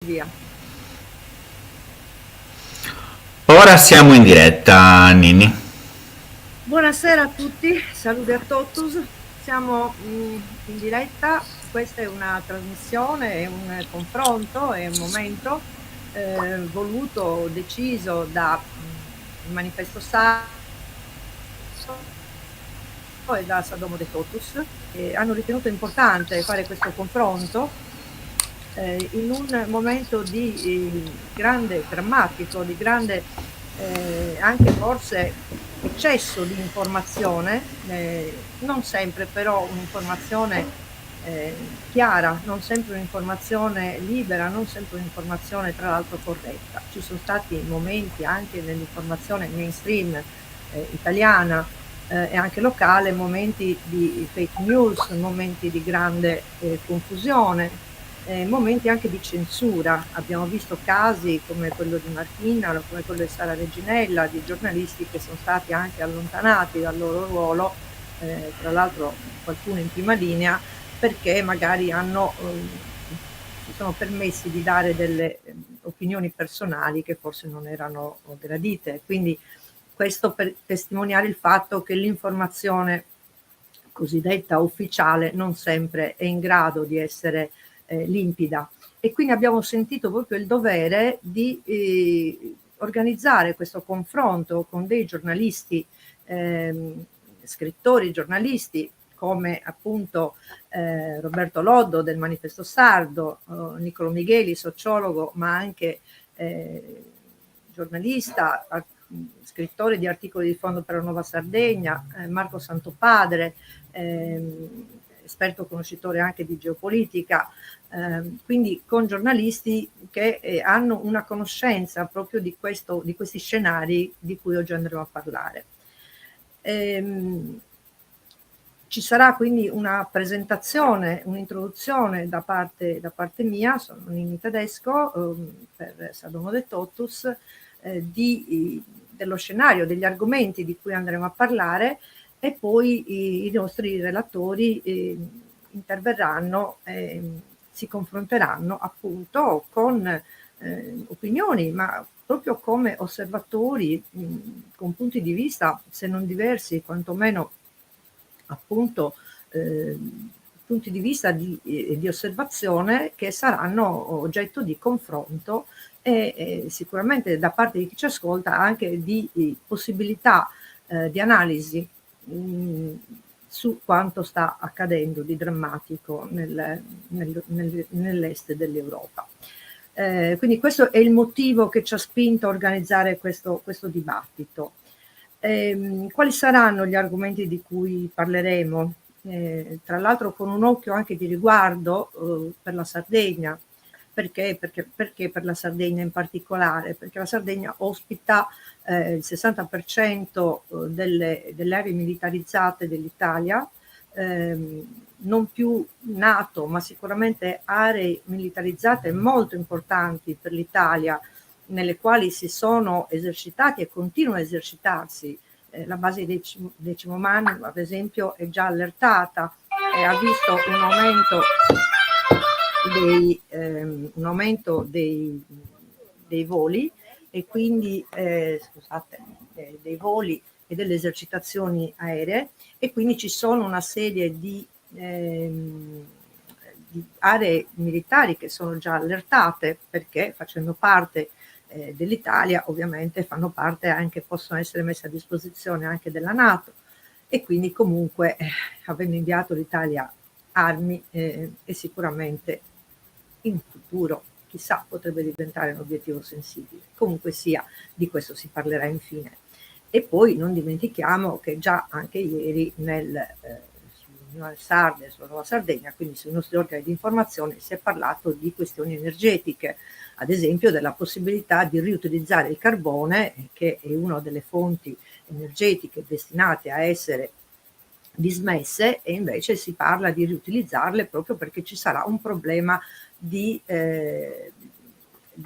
Via. Ora siamo in diretta, Nini. Buonasera a tutti, saluti a totus. Siamo in diretta. Questa è una trasmissione, è un confronto, è un momento voluto, deciso da il Manifesto Sardo e da Sadomo De Totus, che hanno ritenuto importante fare questo confronto in un momento di grande drammatico, di grande anche forse eccesso di informazione, non sempre però un'informazione chiara, non sempre un'informazione libera, non sempre un'informazione tra l'altro corretta. Ci sono stati momenti anche nell'informazione mainstream italiana e anche locale, momenti di fake news, momenti di grande confusione, momenti anche di censura. Abbiamo visto casi come quello di Martina, come quello di Sara Reginella, di giornalisti che sono stati anche allontanati dal loro ruolo, tra l'altro qualcuno in prima linea, perché magari si sono permessi di dare delle opinioni personali che forse non erano gradite. Quindi questo per testimoniare il fatto che l'informazione cosiddetta ufficiale non sempre è in grado di essere limpida, e quindi abbiamo sentito proprio il dovere di organizzare questo confronto con dei giornalisti, scrittori, giornalisti come appunto Roberto Loddo del Manifesto Sardo, Niccolo Micheli, sociologo ma anche giornalista, scrittore di articoli di fondo per la Nuova Sardegna, Marco Santopadre, esperto conoscitore anche di geopolitica, quindi con giornalisti che hanno una conoscenza proprio di questi scenari di cui oggi andremo a parlare. Ci sarà quindi una presentazione, un'introduzione da parte mia, sono Nini Tedesco, per Sadomo De Totus, dello scenario, degli argomenti di cui andremo a parlare, e poi i nostri relatori interverranno, si confronteranno appunto con opinioni, ma proprio come osservatori, con punti di vista, se non diversi, quantomeno appunto punti di vista di osservazione, che saranno oggetto di confronto e sicuramente da parte di chi ci ascolta anche di possibilità di analisi su quanto sta accadendo di drammatico nell'est dell'Europa. Quindi questo è il motivo che ci ha spinto a organizzare questo dibattito. Quali saranno gli argomenti di cui parleremo? Tra l'altro con un occhio anche di riguardo per la Sardegna. Perché per la Sardegna in particolare? Perché la Sardegna ospita il 60% delle aree militarizzate dell'Italia, non più NATO, ma sicuramente aree militarizzate molto importanti per l'Italia, nelle quali si sono esercitati e continuano a esercitarsi. La base di Decimomannu, ad esempio, è già allertata e ha visto un aumento dei voli, e quindi dei voli e delle esercitazioni aeree, e quindi ci sono una serie di aree militari che sono già allertate, perché facendo parte dell'Italia ovviamente fanno parte anche, possono essere messe a disposizione anche della NATO, e quindi comunque avendo inviato l'Italia armi e sicuramente in futuro chissà potrebbe diventare un obiettivo sensibile. Comunque sia, di questo si parlerà infine. E poi non dimentichiamo che già anche ieri sull'Unione Sarda e sulla Nuova Sardegna, quindi sui nostri organi di informazione, si è parlato di questioni energetiche, ad esempio della possibilità di riutilizzare il carbone, che è una delle fonti energetiche destinate a essere dismesse, e invece si parla di riutilizzarle proprio perché ci sarà un problema di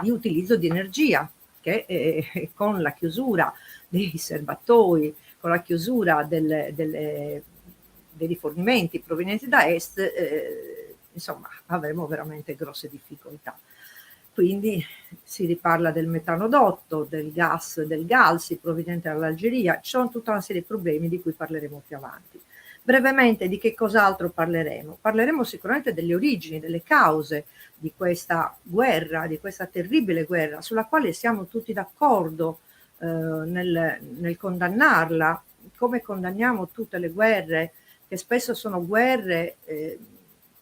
utilizzo di energia che con la chiusura dei serbatoi, con la chiusura dei rifornimenti provenienti da est, insomma avremo veramente grosse difficoltà. quindi si riparla del metanodotto, del gas del Galsi proveniente dall'Algeria. Ci sono tutta una serie di problemi di cui parleremo più avanti. Brevemente di che cos'altro parleremo? Parleremo sicuramente delle origini, delle cause di questa guerra, di questa terribile guerra, sulla quale siamo tutti d'accordo nel condannarla, come condanniamo tutte le guerre, che spesso sono guerre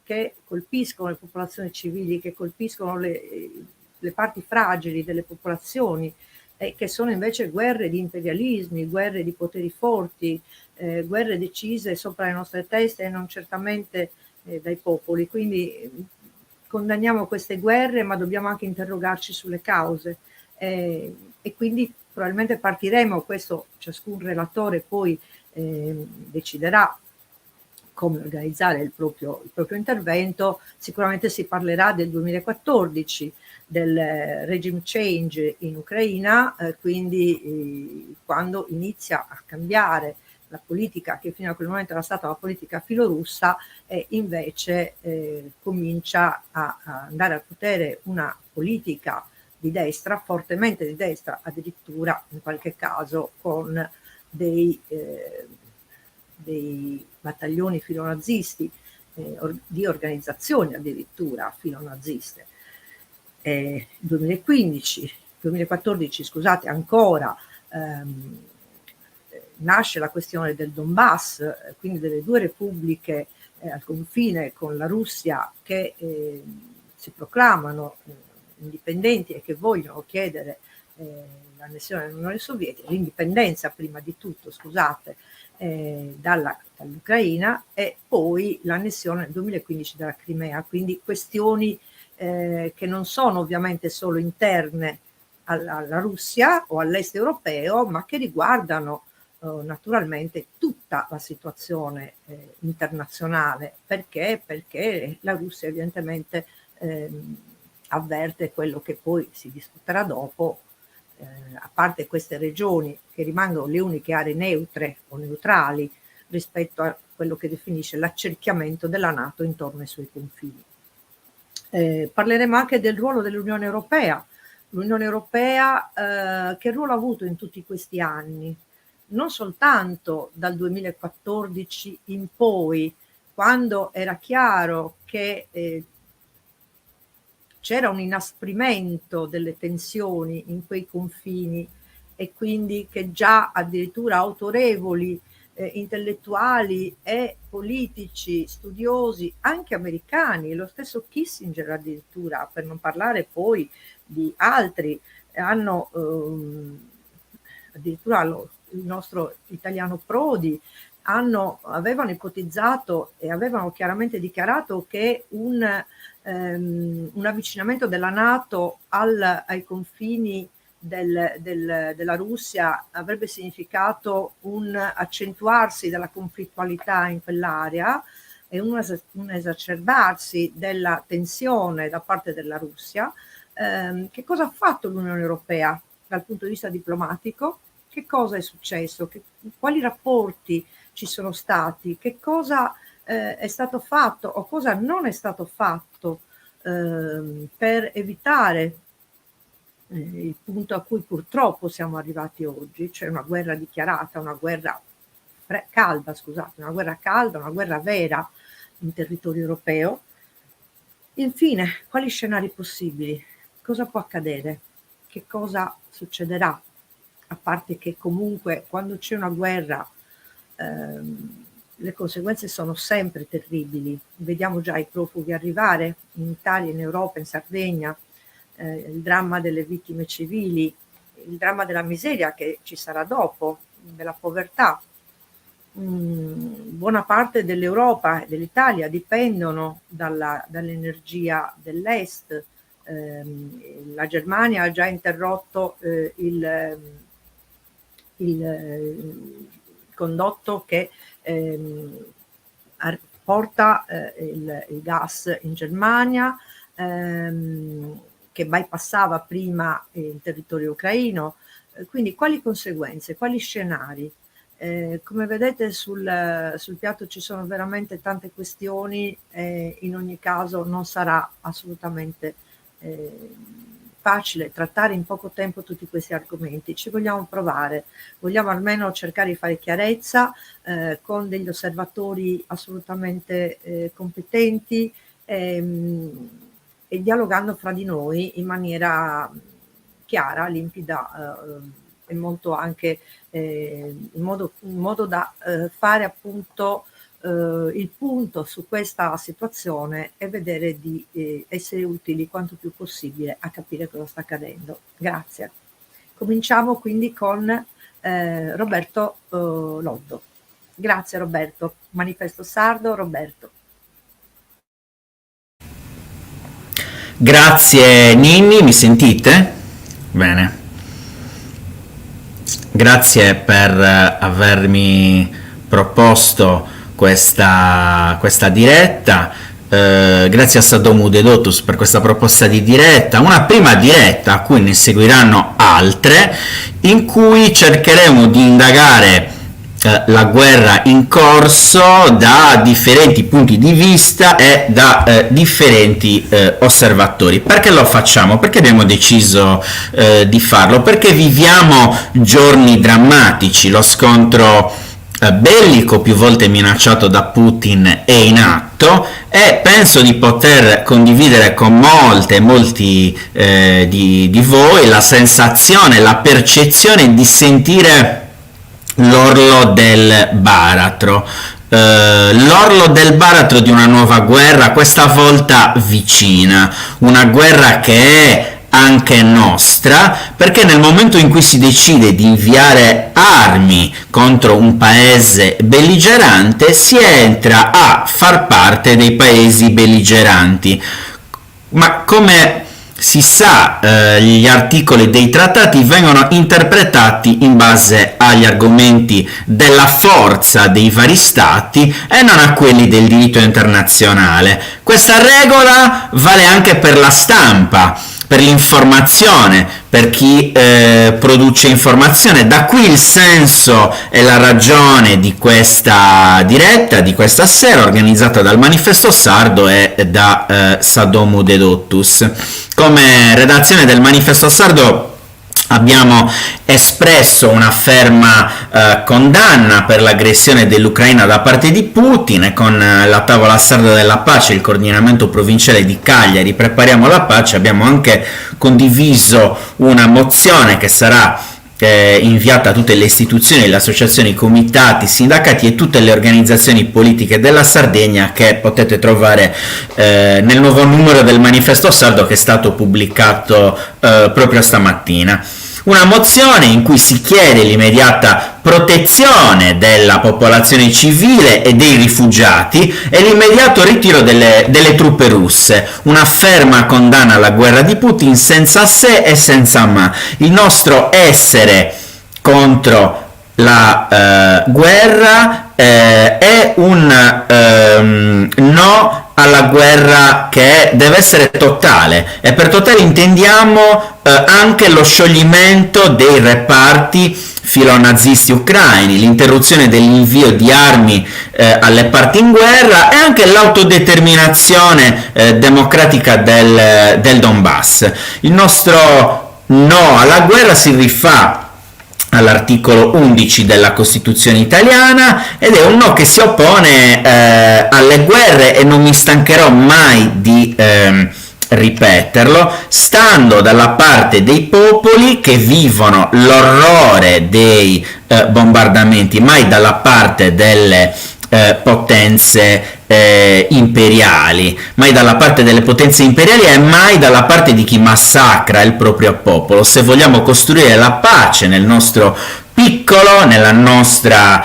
che colpiscono le popolazioni civili, che colpiscono le parti fragili delle popolazioni, che sono invece guerre di imperialismi, guerre di poteri forti, guerre decise sopra le nostre teste e non certamente dai popoli. Quindi condanniamo queste guerre, ma dobbiamo anche interrogarci sulle cause, e quindi probabilmente partiremo, questo ciascun relatore poi deciderà come organizzare il proprio intervento. Sicuramente si parlerà del 2014, del regime change in Ucraina, quindi quando inizia a cambiare la politica che fino a quel momento era stata la politica filorussa, e invece comincia a andare al potere una politica di destra, fortemente di destra, addirittura in qualche caso con dei battaglioni filonazisti, di organizzazioni addirittura filonaziste. 2014, scusate, ancora nasce la questione del Donbass, quindi delle due repubbliche al confine con la Russia che si proclamano indipendenti e che vogliono chiedere l'annessione dell'Unione Sovietica, l'indipendenza prima di tutto, scusate, dall'Ucraina, e poi l'annessione nel 2015 della Crimea, quindi questioni che non sono ovviamente solo interne alla Russia o all'est europeo, ma che riguardano naturalmente tutta la situazione internazionale. Perché la Russia evidentemente avverte quello che poi si discuterà dopo, a parte queste regioni che rimangono le uniche aree neutre o neutrali rispetto a quello che definisce l'accerchiamento della NATO intorno ai suoi confini. Parleremo anche del ruolo dell'Unione Europea. L'Unione Europea che ruolo ha avuto in tutti questi anni? Non soltanto dal 2014 in poi, quando era chiaro che c'era un inasprimento delle tensioni in quei confini, e quindi che già addirittura autorevoli intellettuali e politici, studiosi, anche americani, lo stesso Kissinger addirittura, per non parlare poi di altri, hanno addirittura il nostro italiano Prodi, avevano ipotizzato e avevano chiaramente dichiarato che un avvicinamento della NATO ai confini della Russia avrebbe significato un accentuarsi della conflittualità in quell'area e un esacerbarsi della tensione da parte della Russia. Che cosa ha fatto l'Unione Europea dal punto di vista diplomatico? Che cosa è successo? Quali rapporti ci sono stati? Che cosa è stato fatto o cosa non è stato fatto per evitare il punto a cui purtroppo siamo arrivati oggi, cioè una guerra dichiarata, una guerra calda, una guerra vera in territorio europeo. Infine, quali scenari possibili? Cosa può accadere? Che cosa succederà? A parte che comunque quando c'è una guerra le conseguenze sono sempre terribili. Vediamo già i profughi arrivare in Italia, in Europa, in Sardegna, il dramma delle vittime civili, il dramma della miseria che ci sarà dopo, della povertà. Buona parte dell'Europa e dell'Italia dipendono dall'energia dell'est. La Germania ha già interrotto il condotto che porta il gas in Germania, che bypassava prima il territorio ucraino. Quindi quali conseguenze, quali scenari? Come vedete sul piatto ci sono veramente tante questioni, in ogni caso non sarà assolutamente facile trattare in poco tempo tutti questi argomenti. Ci vogliamo provare, vogliamo almeno cercare di fare chiarezza con degli osservatori assolutamente competenti e dialogando fra di noi in maniera chiara, limpida e molto anche in modo da fare appunto il punto su questa situazione e vedere di essere utili quanto più possibile a capire cosa sta accadendo. Grazie. Cominciamo quindi con Roberto Loddo. Grazie Roberto. Manifesto Sardo, Roberto. Grazie Ninni, mi sentite? Bene. Grazie per avermi proposto questa diretta, grazie a Sadomu Dedotus per questa proposta di diretta, una prima diretta a cui ne seguiranno altre, in cui cercheremo di indagare la guerra in corso da differenti punti di vista e da differenti osservatori. Perché lo facciamo? Perché abbiamo deciso di farlo? Perché viviamo giorni drammatici, lo scontro bellico più volte minacciato da Putin è in atto e penso di poter condividere con molti di voi la sensazione, la percezione di sentire l'orlo del baratro. L'orlo del baratro di una nuova guerra, questa volta vicina, una guerra che è anche nostra, perché nel momento in cui si decide di inviare armi contro un paese belligerante si entra a far parte dei paesi belligeranti. Ma come si sa, gli articoli dei trattati vengono interpretati in base agli argomenti della forza dei vari stati e non a quelli del diritto internazionale. Questa regola vale anche per la stampa, per l'informazione, per chi produce informazione. Da qui il senso e la ragione di questa diretta, di questa sera, organizzata dal Manifesto Sardo e da Sadomu Dedottus. Come redazione del Manifesto Sardo abbiamo espresso una ferma condanna per l'aggressione dell'Ucraina da parte di Putin e con la Tavola Sarda della Pace, il coordinamento provinciale di Cagliari, Prepariamo la Pace, abbiamo anche condiviso una mozione che sarà inviata a tutte le istituzioni, le associazioni, i comitati, i sindacati e tutte le organizzazioni politiche della Sardegna, che potete trovare nel nuovo numero del Manifesto Sardo che è stato pubblicato proprio stamattina. Una mozione in cui si chiede l'immediata protezione della popolazione civile e dei rifugiati e l'immediato ritiro delle truppe russe, una ferma condanna alla guerra di Putin senza se e senza ma. Il nostro essere contro la guerra è un no alla guerra che deve essere totale, e per totale intendiamo anche lo scioglimento dei reparti filonazisti ucraini, l'interruzione dell'invio di armi alle parti in guerra e anche l'autodeterminazione democratica del Donbass. Il nostro no alla guerra si rifà all'articolo 11 della Costituzione italiana ed è un no che si oppone alle guerre, e non mi stancherò mai di ripeterlo, stando dalla parte dei popoli che vivono l'orrore dei bombardamenti, mai dalla parte delle potenze imperiali, mai dalla parte delle potenze imperiali e mai dalla parte di chi massacra il proprio popolo. Se vogliamo costruire la pace nel nostro piccolo, nella nostra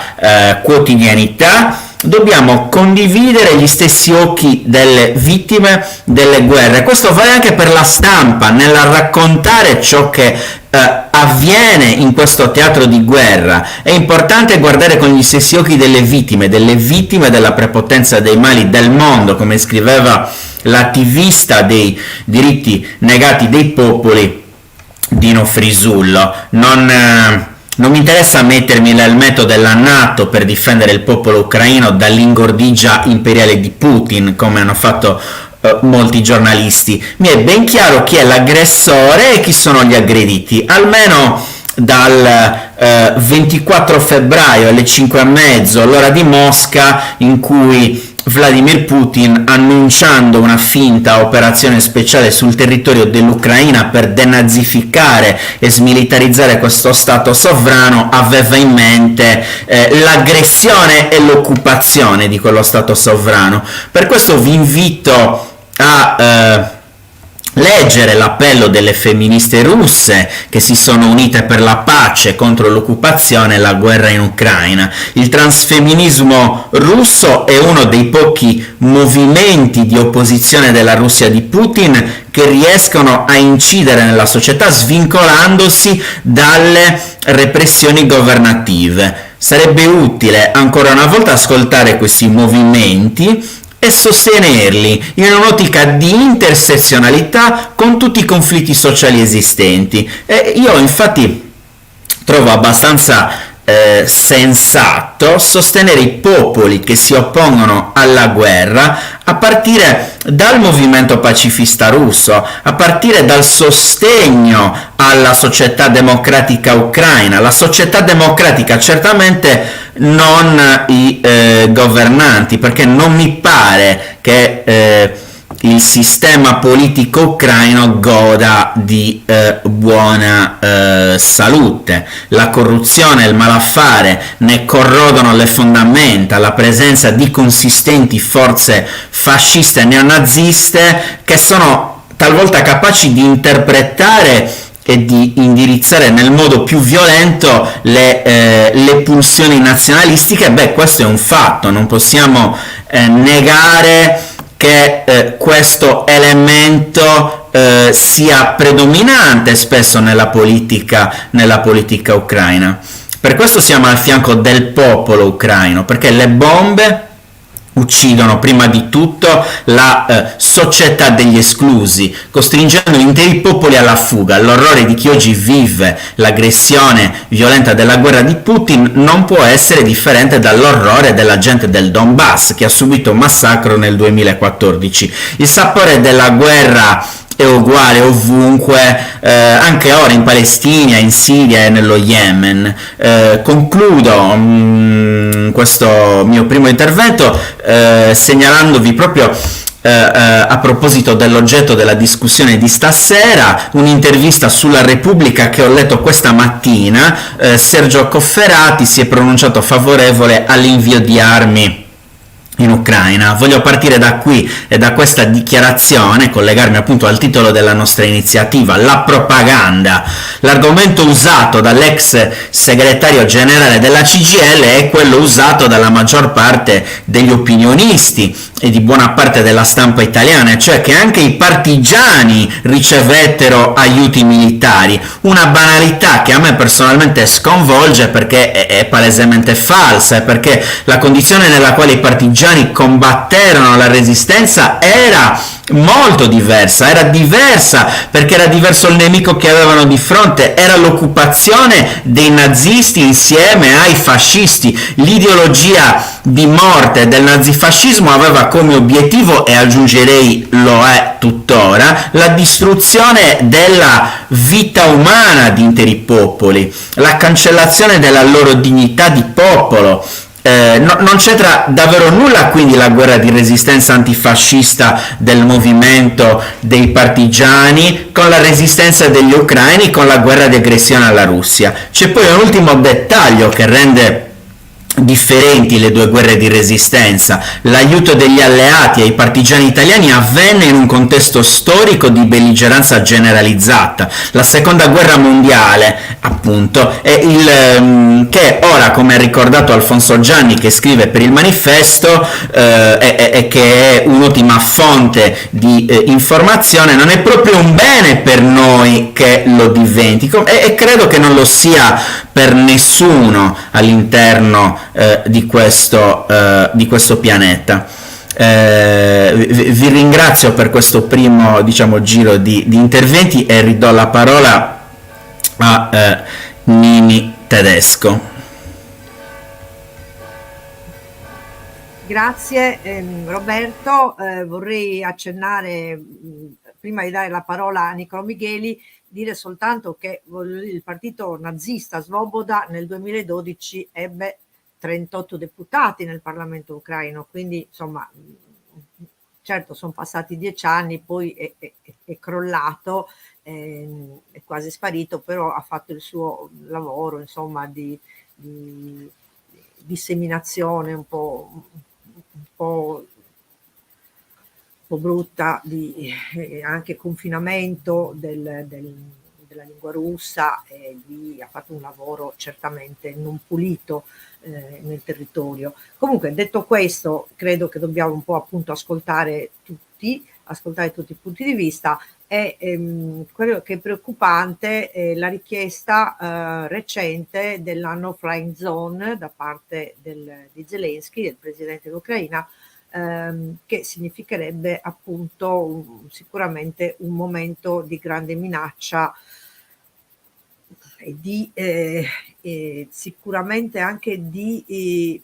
quotidianità, dobbiamo condividere gli stessi occhi delle vittime delle guerre. Questo vale anche per la stampa, nella raccontare ciò che avviene in questo teatro di guerra. È importante guardare con gli stessi occhi delle vittime della prepotenza dei mali del mondo, come scriveva l'attivista dei diritti negati dei popoli Dino Frisullo. Non mi interessa mettermi l'elmetto della NATO per difendere il popolo ucraino dall'ingordigia imperiale di Putin, come hanno fatto molti giornalisti. Mi è ben chiaro chi è l'aggressore e chi sono gli aggrediti, almeno dal 24 febbraio alle 5:30, l'ora di Mosca, in cui Vladimir Putin, annunciando una finta operazione speciale sul territorio dell'Ucraina per denazificare e smilitarizzare questo stato sovrano, aveva in mente l'aggressione e l'occupazione di quello stato sovrano. Per questo vi invito a leggere l'appello delle femministe russe che si sono unite per la pace contro l'occupazione e la guerra in Ucraina. Il transfemminismo russo è uno dei pochi movimenti di opposizione della Russia di Putin che riescono a incidere nella società svincolandosi dalle repressioni governative. Sarebbe utile ancora una volta ascoltare questi movimenti e sostenerli in un'ottica di intersezionalità con tutti i conflitti sociali esistenti. E io infatti trovo abbastanza sensato sostenere i popoli che si oppongono alla guerra a partire dal movimento pacifista russo, a partire dal sostegno alla società democratica ucraina. La società democratica certamente non i governanti, perché non mi pare che il sistema politico ucraino goda di buona salute. La corruzione e il malaffare ne corrodono le fondamenta, la presenza di consistenti forze fasciste e neonaziste che sono talvolta capaci di interpretare e di indirizzare nel modo più violento le pulsioni nazionalistiche. Questo è un fatto, non possiamo negare che questo elemento sia predominante spesso nella politica ucraina. Per questo siamo al fianco del popolo ucraino, perché le bombe uccidono prima di tutto la società degli esclusi, costringendo interi popoli alla fuga. L'orrore di chi oggi vive l'aggressione violenta della guerra di Putin non può essere differente dall'orrore della gente del Donbass, che ha subito un massacro nel 2014. Il sapore della guerra è uguale ovunque, anche ora in Palestina, in Siria e nello Yemen. Concludo questo mio primo intervento segnalandovi proprio a proposito dell'oggetto della discussione di stasera un'intervista sulla Repubblica che ho letto questa mattina. Sergio Cofferati si è pronunciato favorevole all'invio di armi in Ucraina. Voglio partire da qui e da questa dichiarazione, collegarmi appunto al titolo della nostra iniziativa, la propaganda. L'argomento usato dall'ex segretario generale della CGIL è quello usato dalla maggior parte degli opinionisti e di buona parte della stampa italiana, cioè che anche i partigiani ricevettero aiuti militari. Una banalità che a me personalmente sconvolge, perché è palesemente falsa, perché la condizione nella quale i partigiani combatterono la resistenza era molto diversa, perché era diverso il nemico che avevano di fronte, era l'occupazione dei nazisti insieme ai fascisti. L'ideologia di morte del nazifascismo aveva come obiettivo, e aggiungerei lo è tuttora, la distruzione della vita umana di interi popoli, la cancellazione della loro dignità di popolo. Non c'entra davvero nulla quindi la guerra di resistenza antifascista del movimento dei partigiani con la resistenza degli ucraini, con la guerra di aggressione alla Russia. C'è poi un ultimo dettaglio che rende differenti le due guerre di resistenza. L'aiuto degli alleati ai partigiani italiani avvenne in un contesto storico di belligeranza generalizzata. La seconda guerra mondiale, appunto, è che ora, come ha ricordato Alfonso Gianni, che scrive per il Manifesto e che è un'ottima fonte di informazione, non è proprio un bene per noi che lo diventi, e credo che non lo sia per nessuno all'interno di questo pianeta. Vi ringrazio per questo primo, giro di interventi e ridò la parola a Nini Tedesco. Grazie Roberto. Vorrei accennare, prima di dare la parola a Niccolò Micheli, dire soltanto che il partito nazista Svoboda nel 2012 ebbe 38 deputati nel Parlamento ucraino, quindi insomma, certo sono passati 10 anni, poi è crollato, è quasi sparito, però ha fatto il suo lavoro, insomma, di disseminazione un po' brutta, di anche confinamento della lingua russa, e ha fatto un lavoro certamente non pulito nel territorio. Comunque, detto questo, credo che dobbiamo un po' appunto ascoltare tutti i punti di vista. E quello che è preoccupante è la richiesta recente della no flying zone da parte di Zelensky, del presidente dell'Ucraina, che significherebbe appunto sicuramente un momento di grande minaccia e sicuramente anche di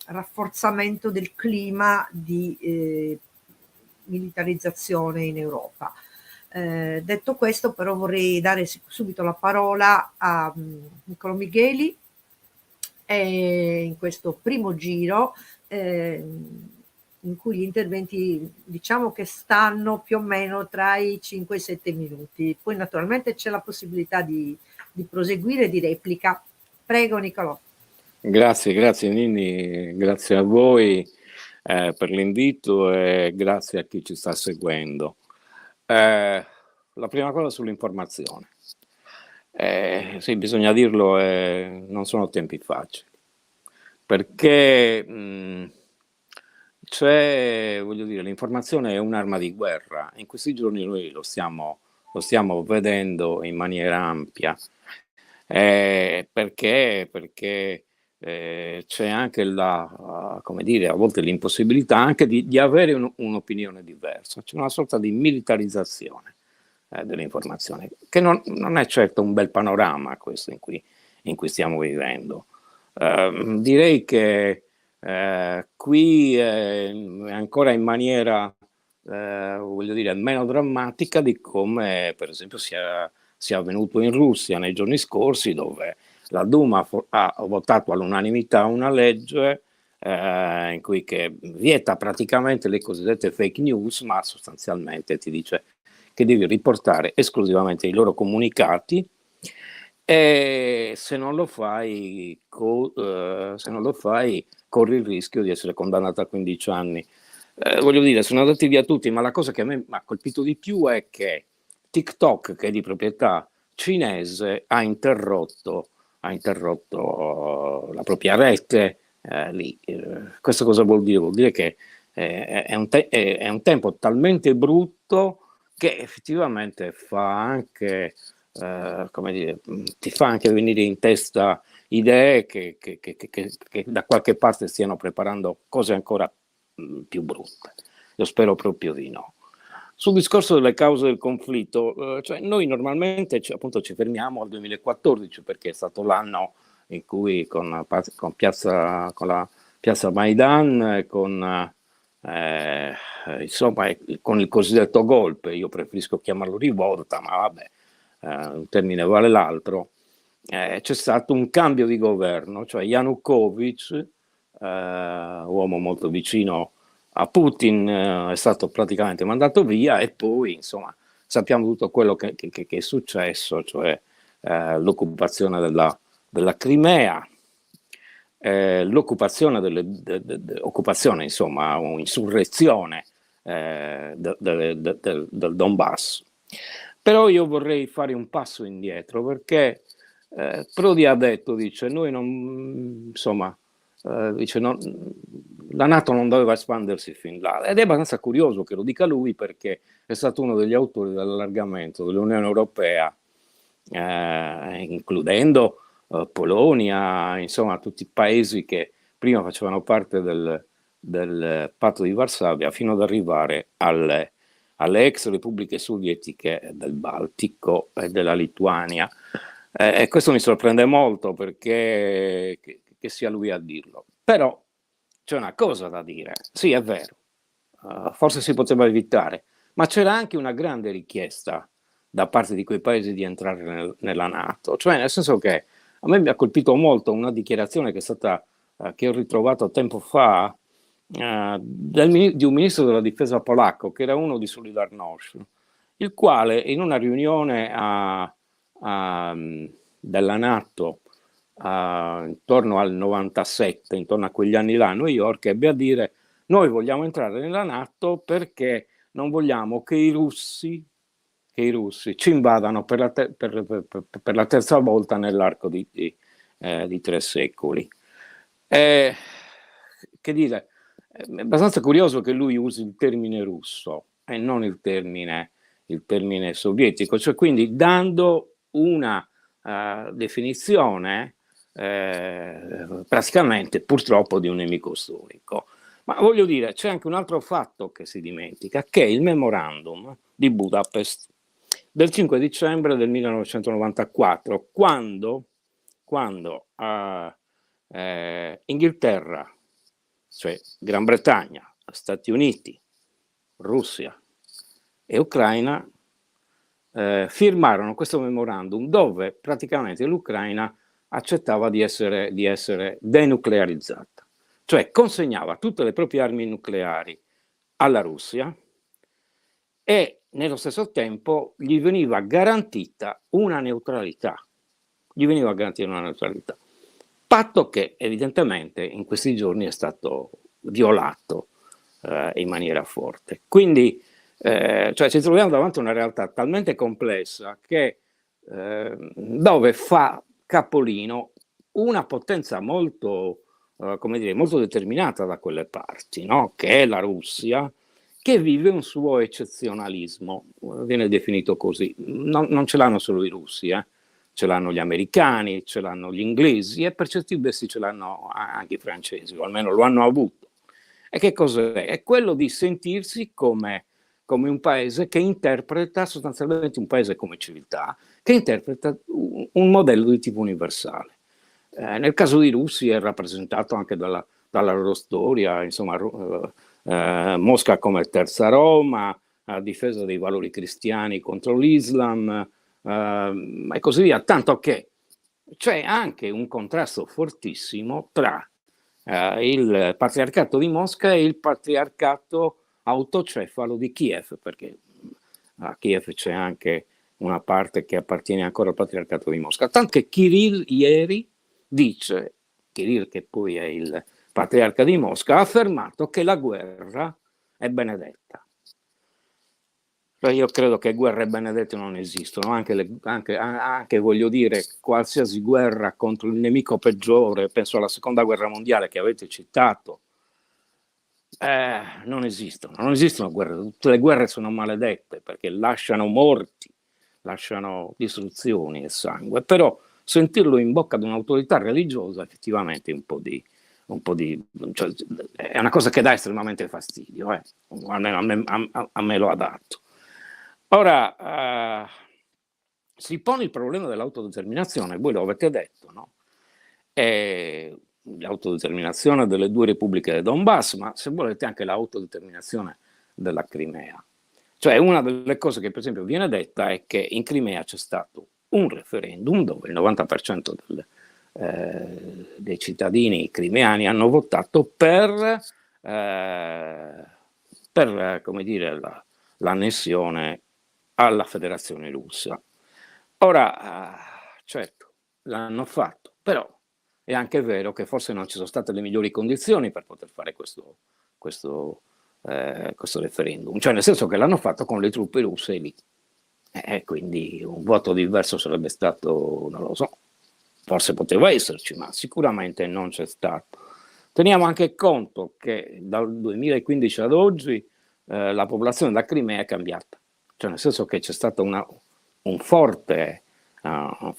rafforzamento del clima di militarizzazione in Europa. Detto questo, però, vorrei dare subito la parola a Niccolò Micheli in questo primo giro, in cui gli interventi diciamo che stanno più o meno tra i 5 e i 7 minuti. Poi naturalmente c'è la possibilità di proseguire di replica. Prego Niccolò. Grazie Nini, grazie a voi per l'invito e grazie a chi ci sta seguendo. La prima cosa sull'informazione. Sì, bisogna dirlo, non sono tempi facili, perché voglio dire, l'informazione è un'arma di guerra. In questi giorni noi lo stiamo vedendo in maniera ampia. Perché? Perché c'è anche come dire, a volte l'impossibilità anche di avere un'opinione diversa. C'è una sorta di militarizzazione dell'informazione, che non è certo un bel panorama questo in cui stiamo vivendo. Direi che qui è ancora in maniera, voglio dire, meno drammatica di come per esempio sia avvenuto in Russia nei giorni scorsi, dove la Duma ha votato all'unanimità una legge in cui che vieta praticamente le cosiddette fake news, ma sostanzialmente ti dice che devi riportare esclusivamente i loro comunicati, e se non lo fai corri il rischio di essere condannato a 15 anni. Voglio dire, sono andati via tutti, ma la cosa che a me mi ha colpito di più è che TikTok, che è di proprietà cinese, ha interrotto la propria rete lì. Questo cosa vuol dire? Vuol dire che è un tempo talmente brutto che effettivamente fa anche, come dire, ti fa anche venire in testa idee che da qualche parte stiano preparando cose ancora più brutte. Io spero proprio di no. Sul discorso delle cause del conflitto, cioè noi normalmente appunto ci fermiamo al 2014, perché è stato l'anno in cui con la piazza Maidan, insomma, con il cosiddetto golpe, io preferisco chiamarlo rivolta, ma vabbè, un termine vale l'altro, c'è stato un cambio di governo, cioè Yanukovych, uomo molto vicino a Putin, è stato praticamente mandato via, e poi insomma sappiamo tutto quello che è successo, cioè l'occupazione della Crimea, l'occupazione occupazione, insomma, un'insurrezione del Donbass. Però io vorrei fare un passo indietro, perché Prodi ha detto, dice, noi non, insomma, dice, la NATO non doveva espandersi fin là, ed è abbastanza curioso che lo dica lui, perché è stato uno degli autori dell'allargamento dell'Unione Europea, includendo Polonia, insomma tutti i paesi che prima facevano parte del patto di Varsavia, fino ad arrivare alle ex repubbliche sovietiche del Baltico e della Lituania. E questo mi sorprende molto, perché che sia lui a dirlo. Però c'è una cosa da dire. Sì, è vero, forse si poteva evitare, ma c'era anche una grande richiesta da parte di quei paesi di entrare nella NATO, cioè nel senso che a me mi ha colpito molto una dichiarazione che è stata, che ho ritrovato tempo fa, di un ministro della difesa polacco, che era uno di Solidarnosc, il quale in una riunione della NATO intorno al 97, intorno a quegli anni là, a New York, ebbe a dire: noi vogliamo entrare nella NATO perché non vogliamo che i russi ci invadano per la terza volta nell'arco di 3 secoli. Che dire, è abbastanza curioso che lui usi il termine russo e non il termine sovietico, cioè quindi dando una definizione praticamente purtroppo di un nemico storico. Ma voglio dire, c'è anche un altro fatto che si dimentica, che è il memorandum di Budapest del 5 dicembre del 1994, quando Inghilterra, cioè Gran Bretagna, Stati Uniti, Russia e Ucraina firmarono questo memorandum dove praticamente l'Ucraina accettava di essere denuclearizzata, cioè consegnava tutte le proprie armi nucleari alla Russia e nello stesso tempo gli veniva garantita una neutralità. Patto che evidentemente in questi giorni è stato violato in maniera forte. Quindi cioè ci troviamo davanti a una realtà talmente complessa che dove fa capolino una potenza molto, come dire, molto determinata da quelle parti, no? Che è la Russia, che vive un suo eccezionalismo, viene definito così. Non ce l'hanno solo i russi, ce l'hanno gli americani, ce l'hanno gli inglesi e per certi versi ce l'hanno anche i francesi, o almeno lo hanno avuto. E che cos'è? È quello di sentirsi come un paese che interpreta, sostanzialmente un paese come civiltà, che interpreta un modello di tipo universale. Nel caso dei russi è rappresentato anche dalla loro storia, insomma, Mosca come terza Roma, a difesa dei valori cristiani contro l'Islam, e così via, tanto che c'è anche un contrasto fortissimo tra il patriarcato di Mosca e il patriarcato autocefalo di Kiev, perché a Kiev c'è anche una parte che appartiene ancora al patriarcato di Mosca. Tanto che Kirill ieri dice, Kirill che poi è il patriarca di Mosca, ha affermato che la guerra è benedetta. Io credo che guerre benedette non esistono, anche voglio dire, qualsiasi guerra contro il nemico peggiore, penso alla seconda guerra mondiale che avete citato, non esistono guerre, tutte le guerre sono maledette perché lasciano morti, lasciano distruzioni e sangue, però sentirlo in bocca di un'autorità religiosa effettivamente è cioè, è una cosa che dà estremamente fastidio, almeno a me lo ha dato. Ora, si pone il problema dell'autodeterminazione, voi lo avete detto, no? L'autodeterminazione delle due repubbliche del Donbass, ma se volete anche l'autodeterminazione della Crimea. Cioè una delle cose che per esempio viene detta è che in Crimea c'è stato un referendum dove il 90% dei cittadini crimeani hanno votato per come dire, l'annessione alla Federazione Russa. Ora, certo, l'hanno fatto, però è anche vero che forse non ci sono state le migliori condizioni per poter fare questo referendum, cioè nel senso che l'hanno fatto con le truppe russe lì. Quindi un voto diverso sarebbe stato, non lo so, forse poteva esserci, ma sicuramente non c'è stato. Teniamo anche conto che dal 2015 ad oggi la popolazione della Crimea è cambiata, cioè nel senso che c'è stato un forte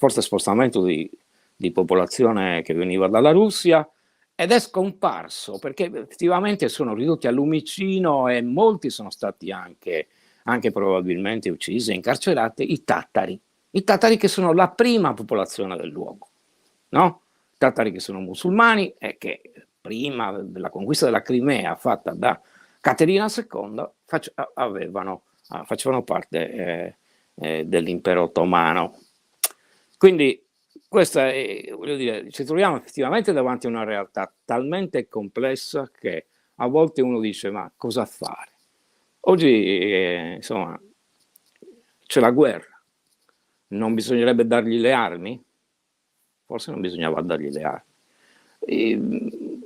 spostamento di popolazione che veniva dalla Russia ed è scomparso perché effettivamente sono ridotti al lumicino e molti sono stati anche probabilmente uccisi e incarcerati i tatari che sono la prima popolazione del luogo, no? Tatari che sono musulmani e che prima della conquista della Crimea fatta da Caterina II, facevano parte dell'impero ottomano. Quindi questa è, voglio dire, ci troviamo effettivamente davanti a una realtà talmente complessa che a volte uno dice: ma cosa fare? Oggi insomma c'è la guerra, non bisognerebbe dargli le armi? Forse non bisognava dargli le armi.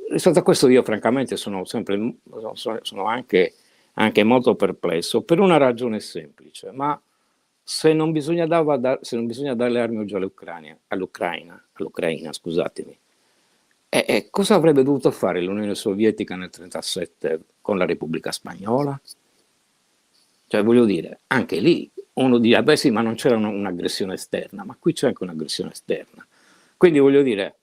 Rispetto a questo io francamente sono anche molto perplesso, per una ragione semplice: ma se non bisogna dare le armi oggi all'Ucraina, scusatemi, cosa avrebbe dovuto fare l'Unione Sovietica nel 1937 con la Repubblica Spagnola? Cioè, voglio dire, anche lì uno dirà: beh sì, ma non c'era un'aggressione esterna, ma qui c'è anche un'aggressione esterna. Quindi voglio dire,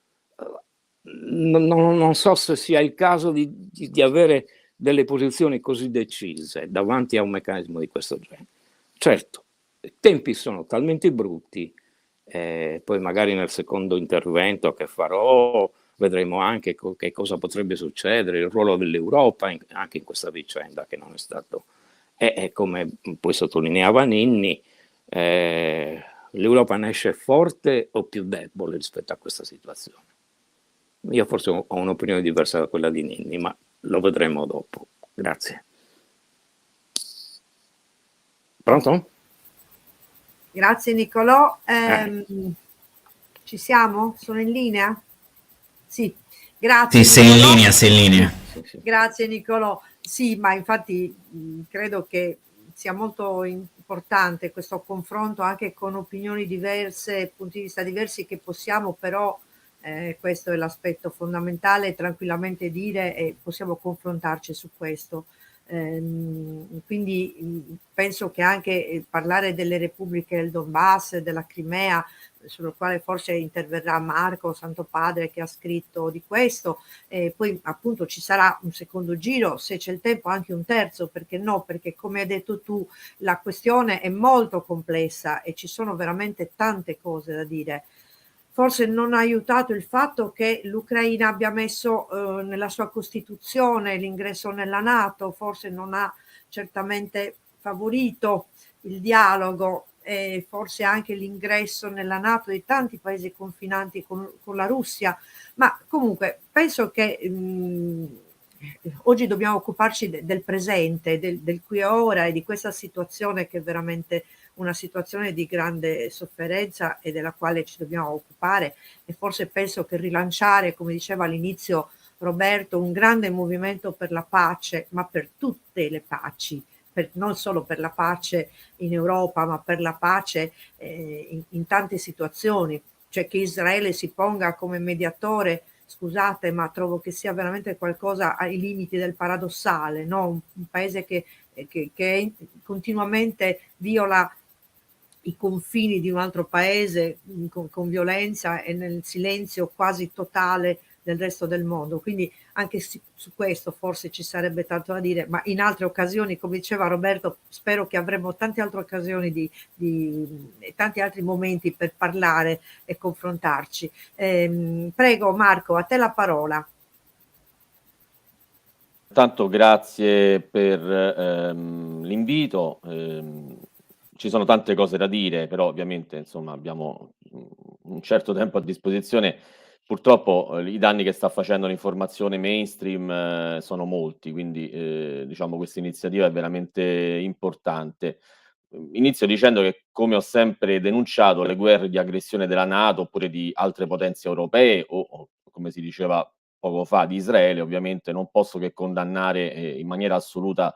non so se sia il caso di avere delle posizioni così decise davanti a un meccanismo di questo genere. Certo, i tempi sono talmente brutti, poi magari nel secondo intervento che farò vedremo anche che cosa potrebbe succedere, il ruolo dell'Europa anche in questa vicenda, che non è stato, come poi sottolineava Ninni, l'Europa ne esce forte o più debole rispetto a questa situazione? Io forse ho un'opinione diversa da quella di Ninni, ma lo vedremo dopo. Grazie. Pronto? Grazie Nicolò. Ci siamo? Sono in linea? Sì, grazie. Sì, sei in linea, sei in linea. Sì. Grazie Nicolò. Sì, ma infatti credo che sia molto importante questo confronto anche con opinioni diverse, punti di vista diversi, che possiamo però, questo è l'aspetto fondamentale, tranquillamente dire, e possiamo confrontarci su questo. Quindi penso che anche parlare delle repubbliche del Donbass, della Crimea, sul quale forse interverrà Marco Santopadre, che ha scritto di questo, poi appunto ci sarà un secondo giro, se c'è il tempo anche un terzo, perché no, perché come hai detto tu la questione è molto complessa e ci sono veramente tante cose da dire. Forse non ha aiutato il fatto che l'Ucraina abbia messo nella sua Costituzione l'ingresso nella NATO, forse non ha certamente favorito il dialogo e forse anche l'ingresso nella NATO di tanti paesi confinanti con la Russia, ma comunque penso che oggi dobbiamo occuparci del presente, del qui e ora, e di questa situazione che è veramente una situazione di grande sofferenza e della quale ci dobbiamo occupare, e forse penso che rilanciare, come diceva all'inizio Roberto, un grande movimento per la pace, ma per tutte le paci, non solo per la pace in Europa, ma per la pace in tante situazioni, cioè che Israele si ponga come mediatore. Scusate, ma trovo che sia veramente qualcosa ai limiti del paradossale, no? Un paese che continuamente viola i confini di un altro paese con violenza e nel silenzio quasi totale del resto del mondo. Quindi anche su questo forse ci sarebbe tanto da dire, ma in altre occasioni, come diceva Roberto, spero che avremo tante altre occasioni e tanti altri momenti per parlare e confrontarci. Prego Marco, a te la parola. Tanto grazie per l'invito. Ci sono tante cose da dire, però ovviamente insomma abbiamo un certo tempo a disposizione. Purtroppo i danni che sta facendo l'informazione mainstream sono molti, quindi diciamo questa iniziativa è veramente importante. Inizio dicendo che, come ho sempre denunciato, le guerre di aggressione della NATO oppure di altre potenze europee o come si diceva poco fa, di Israele, ovviamente non posso che condannare in maniera assoluta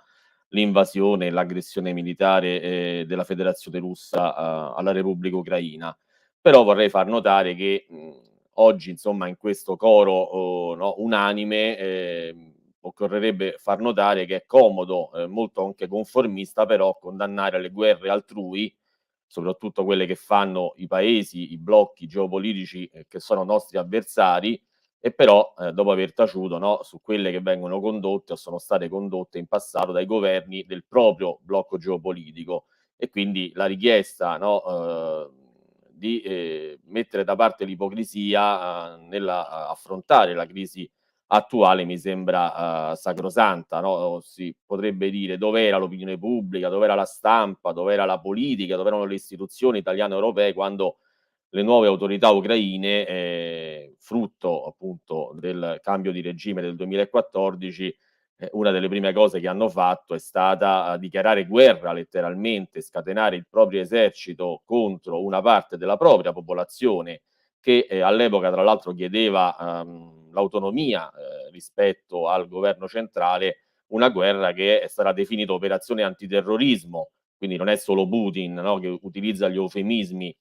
l'invasione e l'aggressione militare della Federazione Russa alla Repubblica Ucraina. Però vorrei far notare che oggi, insomma, in questo coro no, unanime occorrerebbe far notare che è comodo, molto anche conformista, però condannare le guerre altrui, soprattutto quelle che fanno i paesi, i blocchi geopolitici che sono nostri avversari, e però dopo aver taciuto no, su quelle che vengono condotte o sono state condotte in passato dai governi del proprio blocco geopolitico. E quindi la richiesta no, di mettere da parte l'ipocrisia nell'affrontare la crisi attuale mi sembra sacrosanta, no? Si potrebbe dire dove era l'opinione pubblica, dove era la stampa, dove era la politica, dove erano le istituzioni italiane e europee quando le nuove autorità ucraine, frutto appunto del cambio di regime del 2014, una delle prime cose che hanno fatto è stata dichiarare guerra letteralmente, scatenare il proprio esercito contro una parte della propria popolazione che all'epoca tra l'altro chiedeva l'autonomia rispetto al governo centrale, una guerra che è stata definita operazione antiterrorismo, quindi non è solo Putin, no, che utilizza gli eufemismi,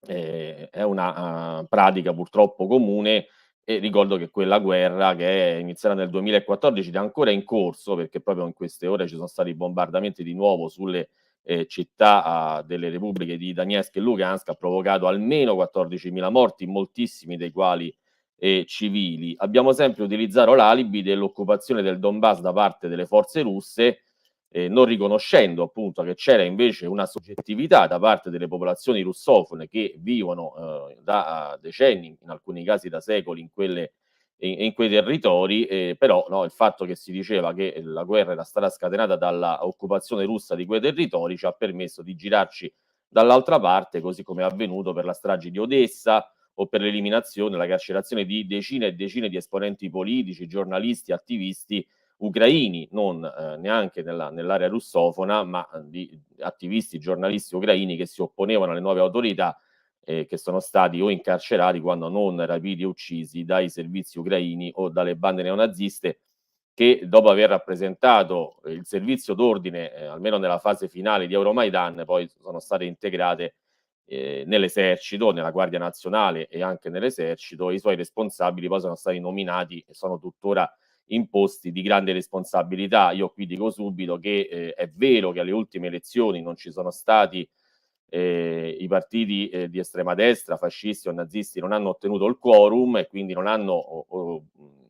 è una pratica purtroppo comune, e ricordo che quella guerra, che è iniziata nel 2014 ed è ancora in corso, perché proprio in queste ore ci sono stati bombardamenti di nuovo sulle città delle repubbliche di Donetsk e Lugansk, ha provocato almeno 14.000 morti, moltissimi dei quali civili. Abbiamo sempre utilizzato l'alibi dell'occupazione del Donbass da parte delle forze russe, non riconoscendo appunto che c'era invece una soggettività da parte delle popolazioni russofone che vivono da decenni, in alcuni casi da secoli, in quei territori, però no, il fatto che si diceva che la guerra era stata scatenata dalla occupazione russa di quei territori ci ha permesso di girarci dall'altra parte, così come è avvenuto per la strage di Odessa o per l'eliminazione, la carcerazione di decine e decine di esponenti politici, giornalisti, attivisti ucraini, non neanche nell'area russofona, ma di attivisti, giornalisti ucraini che si opponevano alle nuove autorità, che sono stati o incarcerati quando non rapiti e uccisi dai servizi ucraini o dalle bande neonaziste, che dopo aver rappresentato il servizio d'ordine, almeno nella fase finale di Euromaidan, poi sono state integrate nell'esercito, nella Guardia Nazionale e anche nell'esercito. I suoi responsabili poi sono stati nominati e sono tuttora in posti di grande responsabilità. Io qui dico subito che è vero che alle ultime elezioni non ci sono stati i partiti di estrema destra, fascisti o nazisti, non hanno ottenuto il quorum e quindi non hanno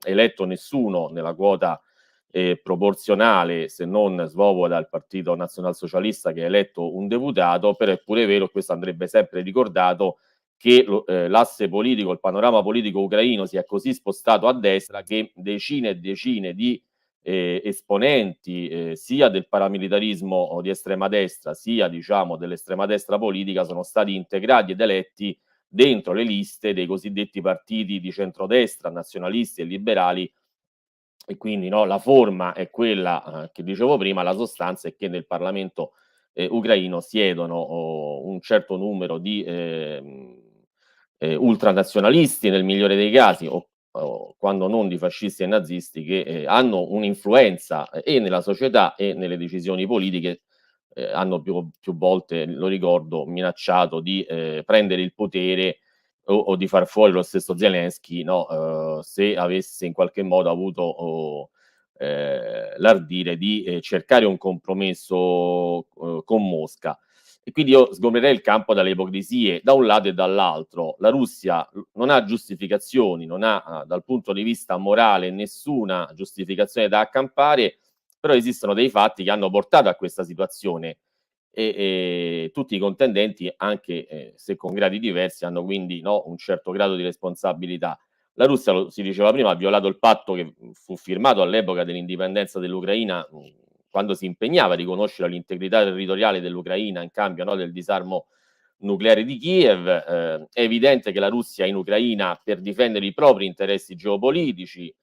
eletto nessuno nella quota proporzionale, se non Svoboda, il Partito Nazionalsocialista, che ha eletto un deputato. Però è pure vero, questo andrebbe sempre ricordato, che l'asse politico, il panorama politico ucraino si è così spostato a destra che decine e decine di esponenti sia del paramilitarismo di estrema destra, sia diciamo dell'estrema destra politica, sono stati integrati ed eletti dentro le liste dei cosiddetti partiti di centrodestra, nazionalisti e liberali. E quindi no, la forma è quella che dicevo prima, la sostanza è che nel Parlamento ucraino siedono un certo numero di ultranazionalisti nel migliore dei casi, o quando non di fascisti e nazisti, che hanno un'influenza e nella società e nelle decisioni politiche. Hanno più volte, lo ricordo, minacciato di prendere il potere o di far fuori lo stesso Zelensky, no, se avesse in qualche modo avuto l'ardire di cercare un compromesso con Mosca. E quindi io sgomberei il campo dalle ipocrisie da un lato e dall'altro. La Russia non ha giustificazioni, non ha dal punto di vista morale nessuna giustificazione da accampare, però esistono dei fatti che hanno portato a questa situazione e tutti i contendenti, anche se con gradi diversi, hanno quindi no, un certo grado di responsabilità. La Russia, lo si diceva prima, ha violato il patto che fu firmato all'epoca dell'indipendenza dell'Ucraina, quando si impegnava a riconoscere l'integrità territoriale dell'Ucraina in cambio no, del disarmo nucleare di Kiev. È evidente che la Russia in Ucraina, per difendere i propri interessi geopolitici,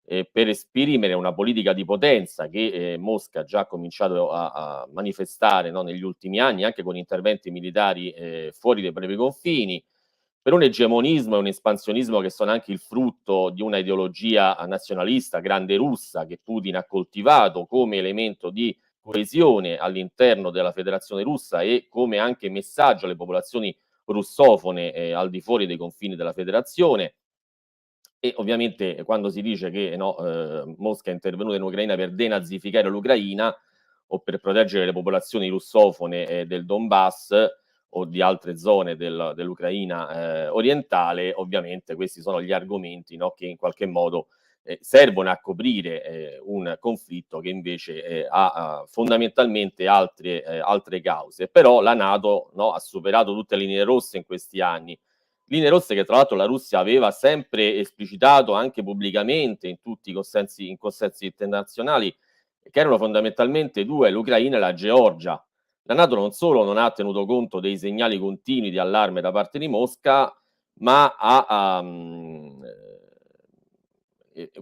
per esprimere una politica di potenza che Mosca ha già cominciato a manifestare no, negli ultimi anni, anche con interventi militari fuori dai propri confini, per un egemonismo e un espansionismo che sono anche il frutto di una ideologia nazionalista grande russa che Putin ha coltivato come elemento di coesione all'interno della Federazione Russa e come anche messaggio alle popolazioni russofone al di fuori dei confini della Federazione. E ovviamente quando si dice che no, Mosca è intervenuta in Ucraina per denazificare l'Ucraina o per proteggere le popolazioni russofone del Donbass o di altre zone dell'Ucraina orientale, ovviamente questi sono gli argomenti no, che in qualche modo servono a coprire un conflitto che invece ha fondamentalmente altre cause. Però la NATO no, ha superato tutte le linee rosse in questi anni. linee rosse che tra l'altro la Russia aveva sempre esplicitato anche pubblicamente in tutti i consessi internazionali, che erano fondamentalmente due, l'Ucraina e la Georgia. La NATO non solo non ha tenuto conto dei segnali continui di allarme da parte di Mosca, ma ha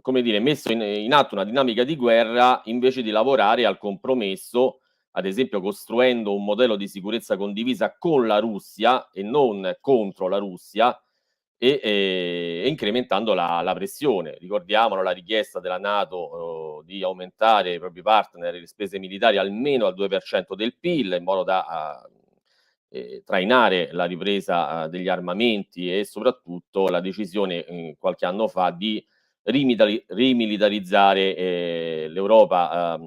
come dire, messo in atto una dinamica di guerra invece di lavorare al compromesso, ad esempio costruendo un modello di sicurezza condivisa con la Russia e non contro la Russia, e incrementando la pressione. Ricordiamolo, la richiesta della NATO di aumentare i propri partner le spese militari almeno al 2% del PIL, in modo da trainare la ripresa degli armamenti, e soprattutto la decisione qualche anno fa di rimilitarizzare l'Europa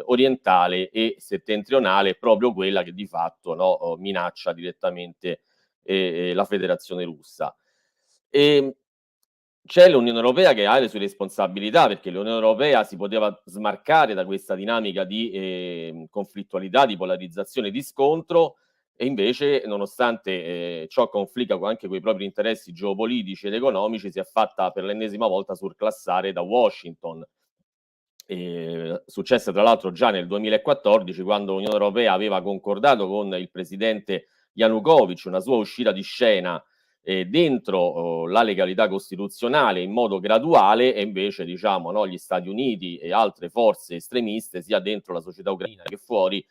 orientale e settentrionale, proprio quella che di fatto, no, minaccia direttamente la Federazione Russa. C'è l'Unione Europea che ha le sue responsabilità, perché l'Unione Europea si poteva smarcare da questa dinamica di conflittualità, di polarizzazione, di scontro, e invece, nonostante ciò confligga anche coi propri interessi geopolitici ed economici, si è fatta per l'ennesima volta surclassare da Washington. Successe tra l'altro già nel 2014, quando l'Unione Europea aveva concordato con il presidente Yanukovych una sua uscita di scena dentro la legalità costituzionale in modo graduale, e invece, diciamo, no, gli Stati Uniti e altre forze estremiste, sia dentro la società ucraina che fuori,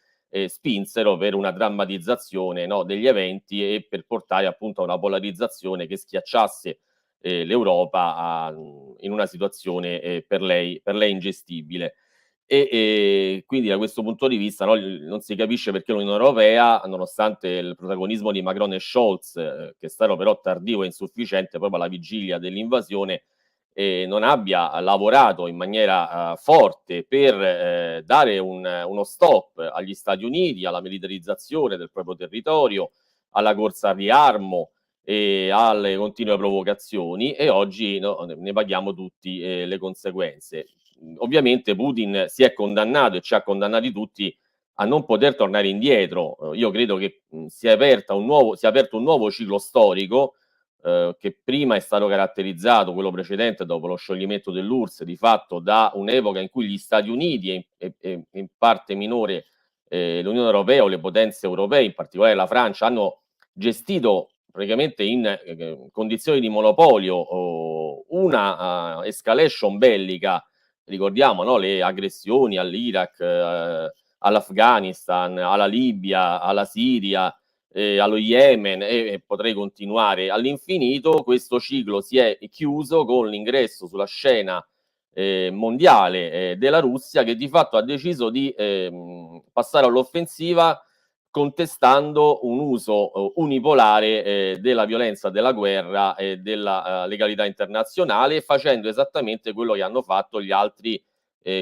spinsero per una drammatizzazione, no, degli eventi, e per portare appunto a una polarizzazione che schiacciasse l'Europa in una situazione per lei ingestibile. Quindi da questo punto di vista, no, non si capisce perché l'Unione Europea, nonostante il protagonismo di Macron e Scholz, che è stato però tardivo e insufficiente proprio alla vigilia dell'invasione, non abbia lavorato in maniera forte per dare uno stop agli Stati Uniti, alla militarizzazione del proprio territorio, alla corsa al riarmo e alle continue provocazioni, e oggi, no, ne paghiamo tutti le conseguenze. Ovviamente Putin si è condannato e ci ha condannati tutti a non poter tornare indietro. Io credo che si è aperto un nuovo ciclo storico, che prima è stato caratterizzato, quello precedente dopo lo scioglimento dell'URSS, di fatto da un'epoca in cui gli Stati Uniti e in parte minore l'Unione Europea o le potenze europee, in particolare la Francia, hanno gestito praticamente in condizioni di monopolio una escalation bellica. Ricordiamo, no, le aggressioni all'Iraq, all'Afghanistan, alla Libia, alla Siria, allo Yemen, e potrei continuare all'infinito. Questo ciclo si è chiuso con l'ingresso sulla scena mondiale della Russia, che di fatto ha deciso di passare all'offensiva contestando un uso unipolare della violenza, della guerra e della legalità internazionale, e facendo esattamente quello che hanno fatto gli altri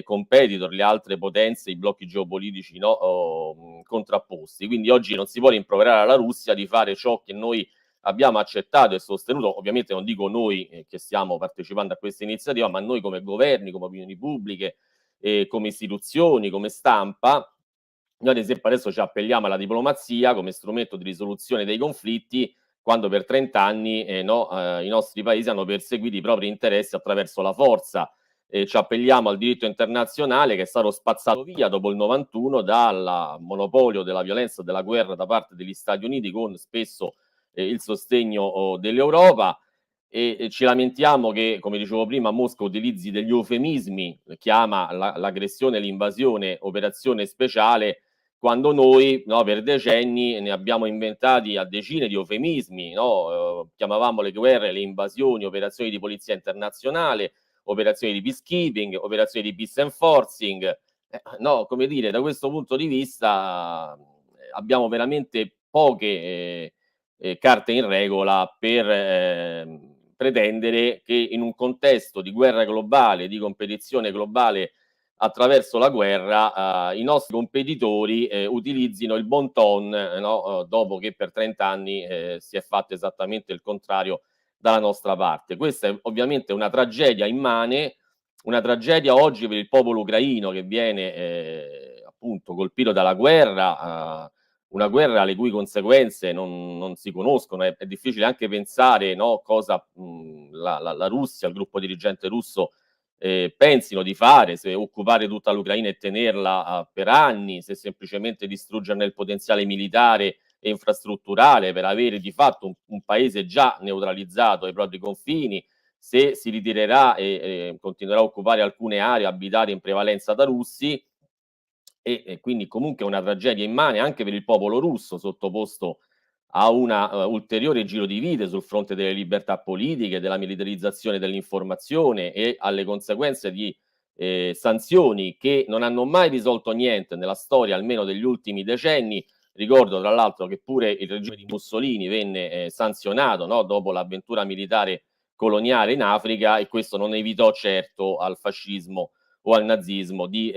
competitor, le altre potenze, i blocchi geopolitici, no, contrapposti. Quindi oggi non si può rimproverare alla Russia di fare ciò che noi abbiamo accettato e sostenuto. Ovviamente non dico noi che stiamo partecipando a questa iniziativa, ma noi come governi, come opinioni pubbliche, come istituzioni, come stampa. Noi ad esempio adesso ci appelliamo alla diplomazia come strumento di risoluzione dei conflitti, quando per 30 anni i nostri paesi hanno perseguito i propri interessi attraverso la forza. Ci appelliamo al diritto internazionale, che è stato spazzato via dopo il 91 dal monopolio della violenza e della guerra da parte degli Stati Uniti, con spesso il sostegno dell'Europa, e ci lamentiamo che, come dicevo prima, Mosca utilizzi degli eufemismi, chiama l'aggressione e l'invasione operazione speciale, quando noi, no, per decenni ne abbiamo inventati a decine di eufemismi, no? Chiamavamo le guerre, le invasioni, operazioni di polizia internazionale, operazioni di peacekeeping, operazioni di peace enforcing. No, come dire, da questo punto di vista abbiamo veramente poche carte in regola per pretendere che in un contesto di guerra globale, di competizione globale attraverso la guerra, i nostri competitori utilizzino il bon ton, no, dopo che per 30 anni si è fatto esattamente il contrario dalla nostra parte. Questa è ovviamente una tragedia immane, una tragedia oggi per il popolo ucraino, che viene appunto colpito dalla guerra, una guerra le cui conseguenze non si conoscono. È difficile anche pensare, no, cosa la Russia, il gruppo dirigente russo pensino di fare, se occupare tutta l'Ucraina e tenerla per anni, se semplicemente distruggerne il potenziale militare e infrastrutturale per avere di fatto un paese già neutralizzato ai propri confini, se si ritirerà e continuerà a occupare alcune aree abitate in prevalenza da russi, e quindi comunque una tragedia immane anche per il popolo russo, sottoposto a una ulteriore giro di vite sul fronte delle libertà politiche, della militarizzazione dell'informazione e alle conseguenze di sanzioni che non hanno mai risolto niente nella storia, almeno degli ultimi decenni. Ricordo tra l'altro che pure il regime di Mussolini venne sanzionato, no, dopo l'avventura militare coloniale in Africa, e questo non evitò certo al fascismo o al nazismo di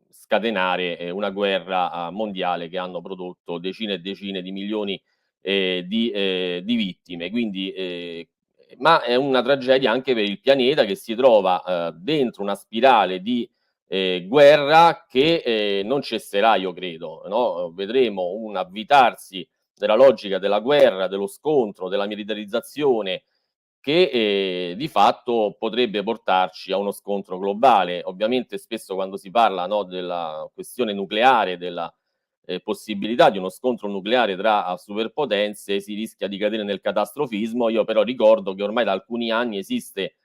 scatenare una guerra mondiale che hanno prodotto decine e decine di milioni di vittime. Quindi, ma è una tragedia anche per il pianeta, che si trova dentro una spirale di guerra che non cesserà, io credo, no? Vedremo un avvitarsi della logica della guerra, dello scontro, della militarizzazione, che di fatto potrebbe portarci a uno scontro globale. Ovviamente spesso quando si parla, no, della questione nucleare, della possibilità di uno scontro nucleare tra superpotenze, si rischia di cadere nel catastrofismo. Io però ricordo che ormai da alcuni anni esiste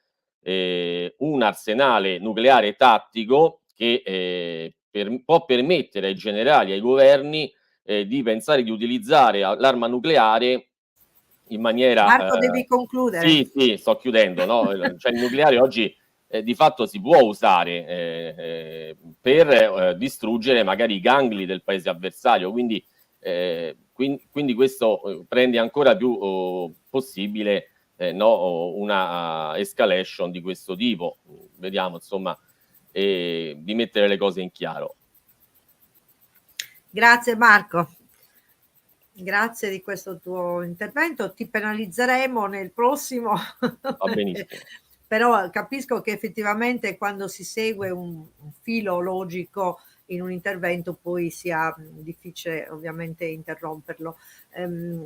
un arsenale nucleare tattico che può permettere ai generali, ai governi di pensare di utilizzare l'arma nucleare in maniera Marco, devi concludere. sì, sto chiudendo, no? Cioè il nucleare oggi di fatto si può usare per distruggere magari i gangli del paese avversario, quindi questo rende ancora più possibile no, una escalation di questo tipo. Vediamo, insomma, di mettere le cose in chiaro. Grazie Marco. Grazie di questo tuo intervento, ti penalizzeremo nel prossimo. Va benissimo. Però capisco che effettivamente quando si segue un filo logico in un intervento poi sia difficile ovviamente interromperlo.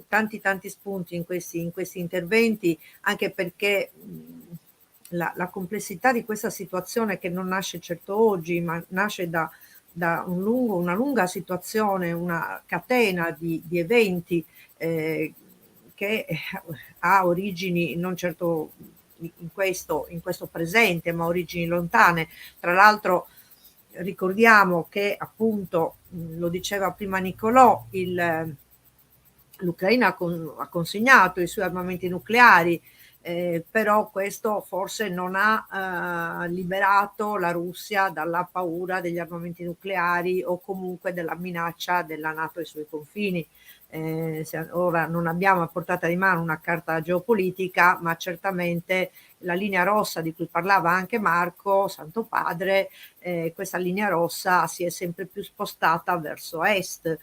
Tanti spunti in questi interventi, anche perché la complessità di questa situazione, che non nasce certo oggi, ma nasce da una lunga situazione, una catena di eventi che ha origini non certo in questo presente, ma origini lontane. Tra l'altro ricordiamo che appunto, lo diceva prima Nicolò, l'Ucraina ha consegnato i suoi armamenti nucleari, però questo forse non ha liberato la Russia dalla paura degli armamenti nucleari o comunque della minaccia della NATO ai suoi confini. Ora non abbiamo a portata di mano una carta geopolitica, ma certamente la linea rossa di cui parlava anche Marco, Santo Padre, questa linea rossa si è sempre più spostata verso est.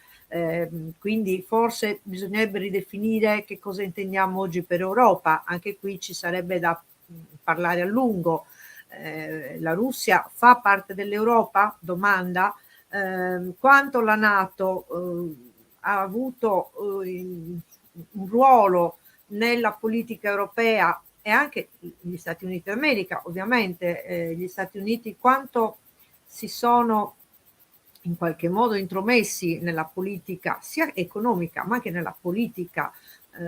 Quindi forse bisognerebbe ridefinire che cosa intendiamo oggi per Europa. Anche qui ci sarebbe da parlare a lungo. La Russia fa parte dell'Europa? Domanda. Quanto la NATO ha avuto un ruolo nella politica europea, e anche gli Stati Uniti d'America, ovviamente gli Stati Uniti, quanto si sono in qualche modo intromessi nella politica sia economica ma anche nella politica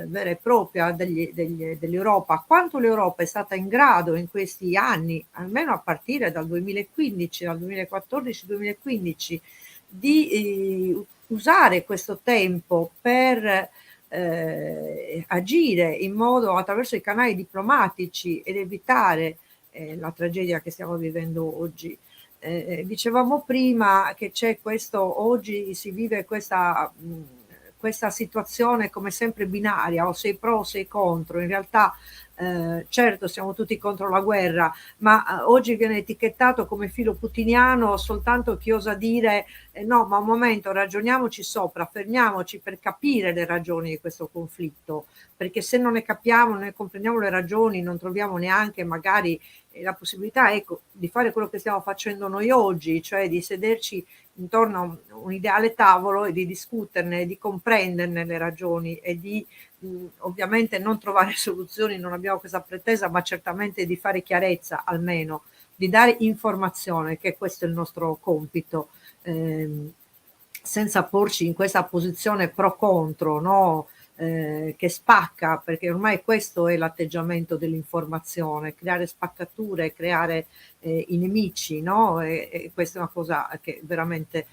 vera e propria dell'Europa, quanto l'Europa è stata in grado in questi anni, almeno a partire dal 2015, dal 2014-2015, di usare questo tempo per agire in modo, attraverso i canali diplomatici, ed evitare la tragedia che stiamo vivendo oggi. Dicevamo prima che c'è questo, oggi si vive questa situazione come sempre binaria, o sei pro o sei contro. In realtà certo siamo tutti contro la guerra, ma oggi viene etichettato come filo putiniano soltanto chi osa dire no, ma un momento, ragioniamoci sopra, fermiamoci per capire le ragioni di questo conflitto, perché se non ne capiamo, non ne comprendiamo le ragioni, non troviamo neanche magari la possibilità, ecco, di fare quello che stiamo facendo noi oggi, cioè di sederci intorno a un ideale tavolo e di discuterne, di comprenderne le ragioni e di ovviamente non trovare soluzioni, non abbiamo questa pretesa, ma certamente di fare chiarezza, almeno di dare informazione, che questo è il nostro compito, senza porci in questa posizione pro contro, no? Che spacca, perché ormai questo è l'atteggiamento dell'informazione, creare spaccature, creare i nemici, no? E questa è una cosa che veramente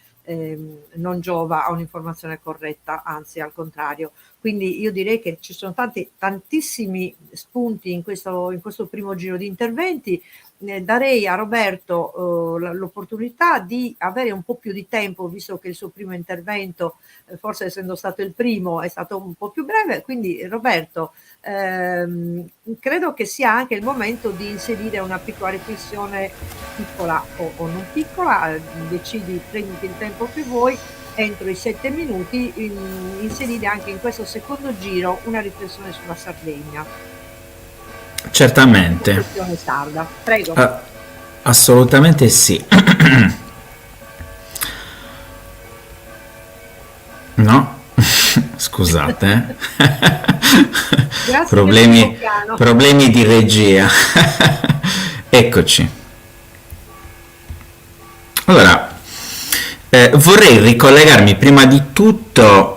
non giova a un'informazione corretta, anzi al contrario. Quindi io direi che ci sono tantissimi spunti in questo primo giro di interventi. Darei a Roberto l'opportunità di avere un po' più di tempo, visto che il suo primo intervento, forse essendo stato il primo, è stato un po' più breve. Quindi Roberto, credo che sia anche il momento di inserire una piccola riflessione, piccola o non piccola, decidi, prenditi il tempo che vuoi, entro i 7 minuti, inserire anche in questo secondo giro una riflessione sulla Sardegna. Certamente. Sarda. Prego. Assolutamente sì. No? Scusate. Problemi di regia. Eccoci. Allora, vorrei ricollegarmi prima di tutto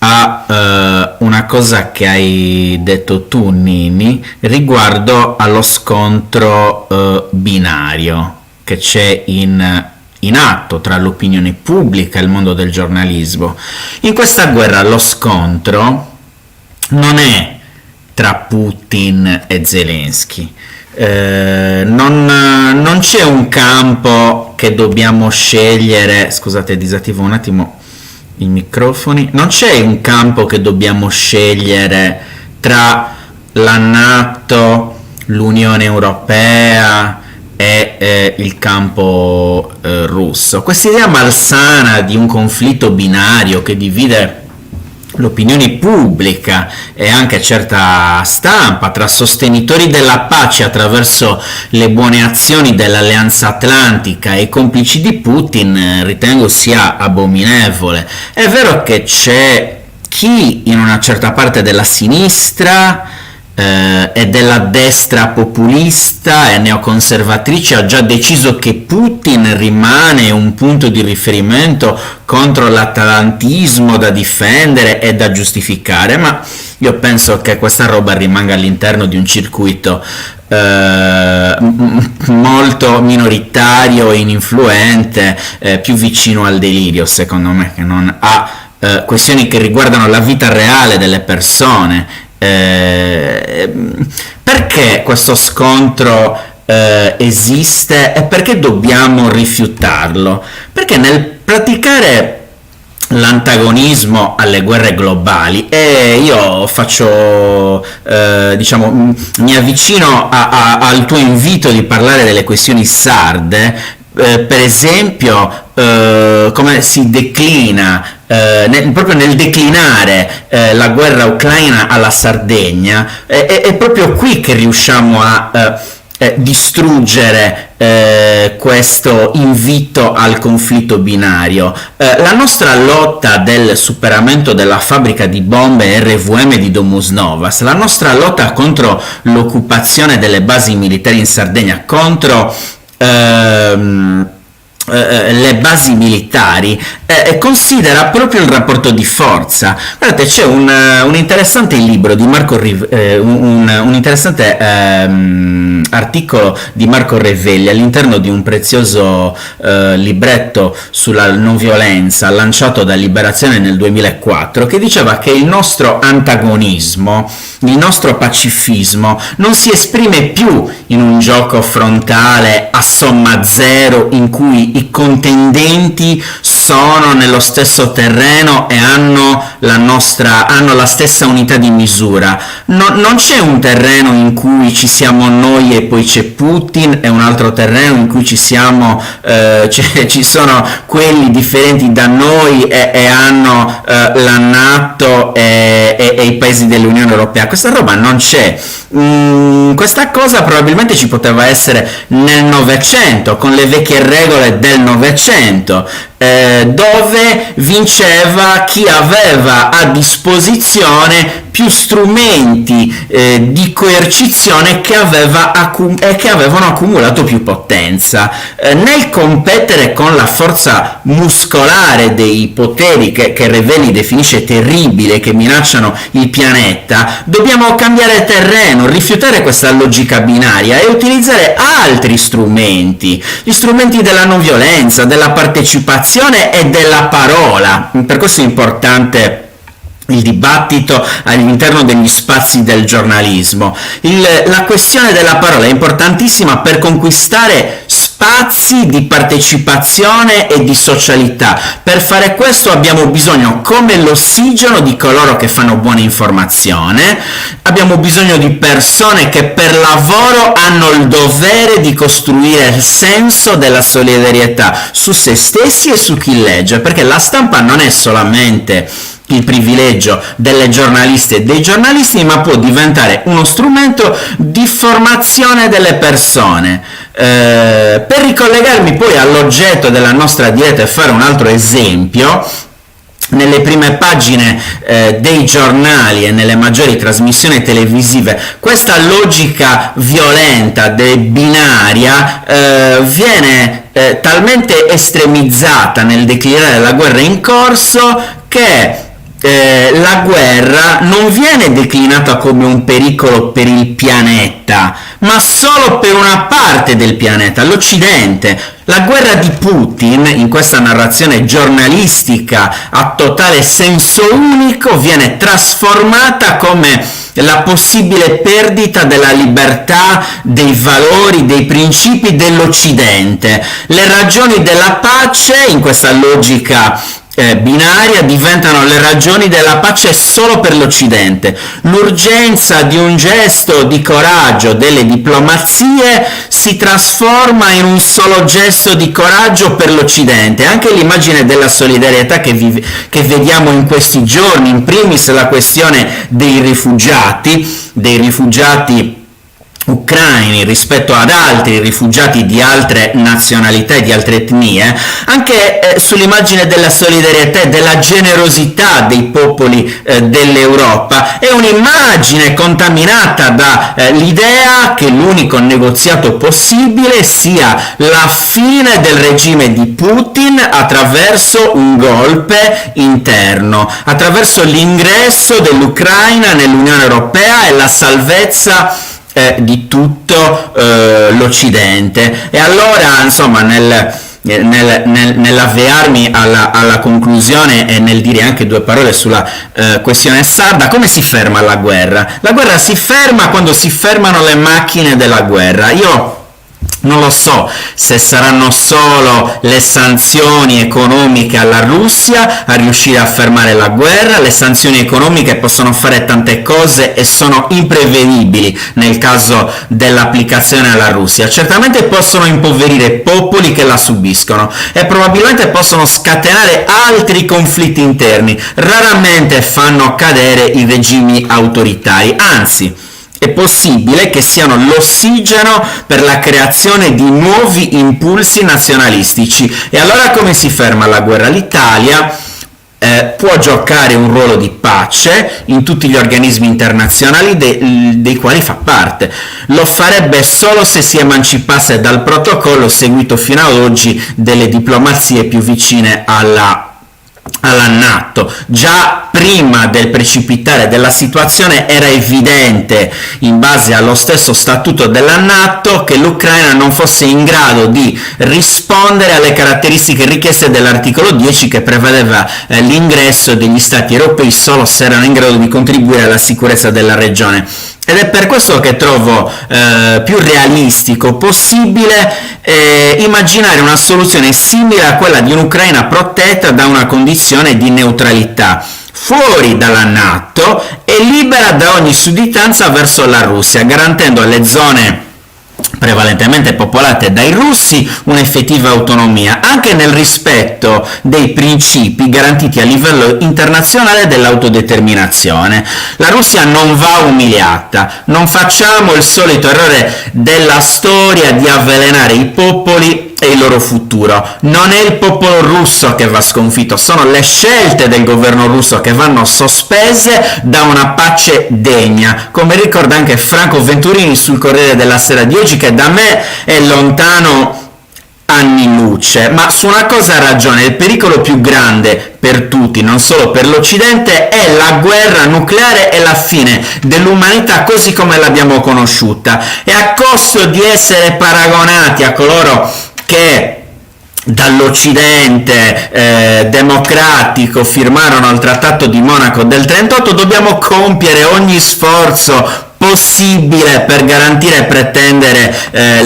a una cosa che hai detto tu, Nini, riguardo allo scontro binario che c'è in atto tra l'opinione pubblica e il mondo del giornalismo. In questa guerra lo scontro non è tra Putin e Zelensky. Non c'è un campo che dobbiamo scegliere. Scusate, disattivo un attimo i microfoni. Non c'è un campo che dobbiamo scegliere tra la NATO, l'Unione Europea e il campo russo. Questa idea malsana di un conflitto binario che divide l'opinione pubblica e anche certa stampa tra sostenitori della pace attraverso le buone azioni dell'Alleanza Atlantica e i complici di Putin ritengo sia abominevole. È vero che c'è chi in una certa parte della sinistra e della destra populista e neoconservatrice ha già deciso che Putin rimane un punto di riferimento contro l'atlantismo da difendere e da giustificare, ma io penso che questa roba rimanga all'interno di un circuito molto minoritario e ininfluente, più vicino al delirio, secondo me, che non a questioni che riguardano la vita reale delle persone. Perché questo scontro esiste e perché dobbiamo rifiutarlo? Perché nel praticare l'antagonismo alle guerre globali, e io faccio mi avvicino al tuo invito di parlare delle questioni sarde, per esempio come si declina proprio nel declinare la guerra ucraina alla Sardegna, è proprio qui che riusciamo a distruggere questo invito al conflitto binario. La nostra lotta del superamento della fabbrica di bombe RVM di Domus Novas, la nostra lotta contro l'occupazione delle basi militari in Sardegna, contro le basi militari, considera proprio il rapporto di forza. Guardate, c'è un interessante libro di un interessante articolo di Marco Revelli all'interno di un prezioso libretto sulla non violenza lanciato da Liberazione nel 2004, che diceva che il nostro antagonismo, il nostro pacifismo non si esprime più in un gioco frontale a somma zero in cui i contendenti sono nello stesso terreno e hanno la stessa unità di misura. Non c'è un terreno in cui ci siamo noi e poi c'è Putin, e un altro terreno in cui ci sono quelli differenti da noi e hanno la NATO e i paesi dell'Unione Europea. Questa roba non c'è. Questa cosa probabilmente ci poteva essere nel Novecento, con le vecchie regole del Novecento, dove vinceva chi aveva a disposizione più strumenti di coercizione che avevano accumulato più potenza. Nel competere con la forza muscolare dei poteri che Revelli definisce terribile, che minacciano il pianeta, dobbiamo cambiare terreno, rifiutare questa logica binaria e utilizzare altri strumenti, gli strumenti della non violenza, della partecipazione e della parola. Per questo è importante il dibattito all'interno degli spazi del giornalismo. La questione della parola è importantissima per conquistare spazi di partecipazione e di socialità. Per fare questo abbiamo bisogno, come l'ossigeno, di coloro che fanno buona informazione, abbiamo bisogno di persone che per lavoro hanno il dovere di costruire il senso della solidarietà su se stessi e su chi legge, perché la stampa non è solamente il privilegio delle giornaliste e dei giornalisti, ma può diventare uno strumento di formazione delle persone. Per ricollegarmi poi all'oggetto della nostra diretta e fare un altro esempio, nelle prime pagine dei giornali e nelle maggiori trasmissioni televisive questa logica violenta, binaria, viene talmente estremizzata nel declinare la guerra in corso che la guerra non viene declinata come un pericolo per il pianeta, ma solo per una parte del pianeta, l'Occidente. La guerra di Putin, in questa narrazione giornalistica a totale senso unico, viene trasformata come la possibile perdita della libertà, dei valori, dei principi dell'Occidente. Le ragioni della pace, in questa logica binaria, diventano le ragioni della pace solo per l'Occidente. L'urgenza di un gesto di coraggio delle diplomazie si trasforma in un solo gesto di coraggio per l'Occidente. Anche l'immagine della solidarietà che vediamo in questi giorni, in primis la questione dei rifugiati ucraini rispetto ad altri rifugiati di altre nazionalità e di altre etnie, anche sull'immagine della solidarietà e della generosità dei popoli dell'Europa, è un'immagine contaminata da l'idea che l'unico negoziato possibile sia la fine del regime di Putin attraverso un golpe interno, attraverso l'ingresso dell'Ucraina nell'Unione Europea e la salvezza di tutto l'Occidente. E allora, insomma, nell'avviarmi alla conclusione e nel dire anche due parole sulla questione sarda, come si ferma la guerra? La guerra si ferma quando si fermano le macchine della guerra. Io non lo so se saranno solo le sanzioni economiche alla Russia a riuscire a fermare la guerra. Le sanzioni economiche possono fare tante cose e sono imprevedibili nel caso dell'applicazione alla Russia. Certamente possono impoverire popoli che la subiscono e probabilmente possono scatenare altri conflitti interni. Raramente fanno cadere i regimi autoritari, anzi è possibile che siano l'ossigeno per la creazione di nuovi impulsi nazionalistici. E allora come si ferma la guerra? L'Italia può giocare un ruolo di pace in tutti gli organismi internazionali dei quali fa parte. Lo farebbe solo se si emancipasse dal protocollo seguito fino ad oggi delle diplomazie più vicine alla NATO. Già prima del precipitare della situazione era evidente, in base allo stesso statuto della NATO, che l'Ucraina non fosse in grado di rispondere alle caratteristiche richieste dell'articolo 10, che prevedeva l'ingresso degli stati europei solo se erano in grado di contribuire alla sicurezza della regione. Ed è per questo che trovo più realistico possibile immaginare una soluzione simile a quella di un'Ucraina protetta da una condizione di neutralità, fuori dalla NATO e libera da ogni sudditanza verso la Russia, garantendo alle zone prevalentemente popolate dai russi un'effettiva autonomia, anche nel rispetto dei principi garantiti a livello internazionale dell'autodeterminazione. La Russia non va umiliata, non facciamo il solito errore della storia di avvelenare i popoli e il loro futuro. Non è il popolo russo che va sconfitto, sono le scelte del governo russo che vanno sospese da una pace degna, come ricorda anche Franco Venturini sul Corriere della Sera di oggi, che da me è lontano anni luce, ma su una cosa ha ragione: il pericolo più grande per tutti, non solo per l'Occidente, è la guerra nucleare e la fine dell'umanità così come l'abbiamo conosciuta, e a costo di essere paragonati a coloro che dall'Occidente democratico firmarono il Trattato di Monaco del 38, dobbiamo compiere ogni sforzo possibile per garantire e pretendere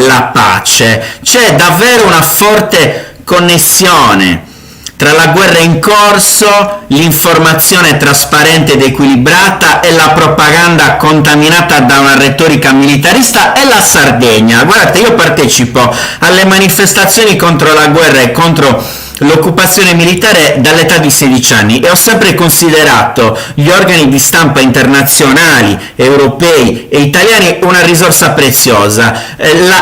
la pace. C'è davvero una forte connessione tra la guerra in corso, l'informazione trasparente ed equilibrata e la propaganda contaminata da una retorica militarista e la Sardegna. Guardate, io partecipo alle manifestazioni contro la guerra e contro l'occupazione militare dall'età di 16 anni e ho sempre considerato gli organi di stampa internazionali, europei e italiani una risorsa preziosa.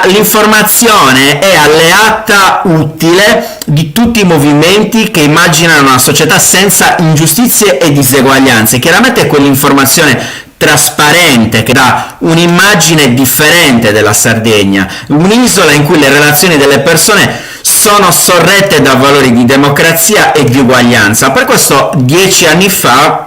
L'informazione è alleata utile di tutti i movimenti che immaginano una società senza ingiustizie e diseguaglianze. Chiaramente quell'informazione trasparente che dà un'immagine differente della Sardegna, un'isola in cui le relazioni delle persone sono sorrette da valori di democrazia e di uguaglianza. Per questo 10 anni fa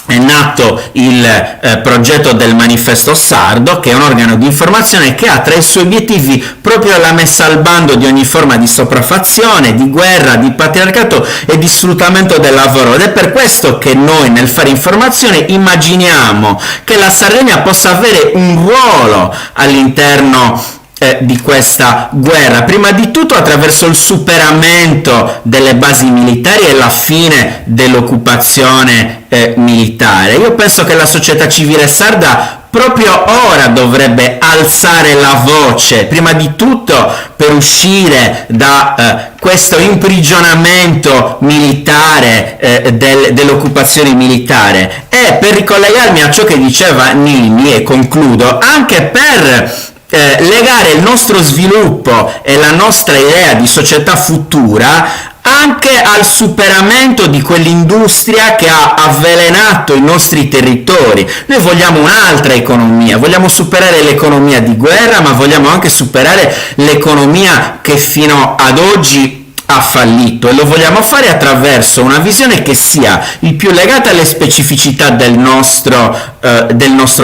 è nato il progetto del Manifesto Sardo, che è un organo di informazione che ha tra i suoi obiettivi proprio la messa al bando di ogni forma di sopraffazione, di guerra, di patriarcato e di sfruttamento del lavoro. Ed è per questo che noi nel fare informazione immaginiamo che la Sardegna possa avere un ruolo all'interno di questa guerra, prima di tutto attraverso il superamento delle basi militari e la fine dell'occupazione militare. Io penso che la società civile sarda proprio ora dovrebbe alzare la voce, prima di tutto per uscire da questo imprigionamento militare, dell'occupazione militare, e per ricollegarmi a ciò che diceva Nini, e concludo, anche per legare il nostro sviluppo e la nostra idea di società futura anche al superamento di quell'industria che ha avvelenato i nostri territori. Noi vogliamo un'altra economia, vogliamo superare l'economia di guerra, ma vogliamo anche superare l'economia che fino ad oggi ha fallito, e lo vogliamo fare attraverso una visione che sia il più legata alle specificità del nostro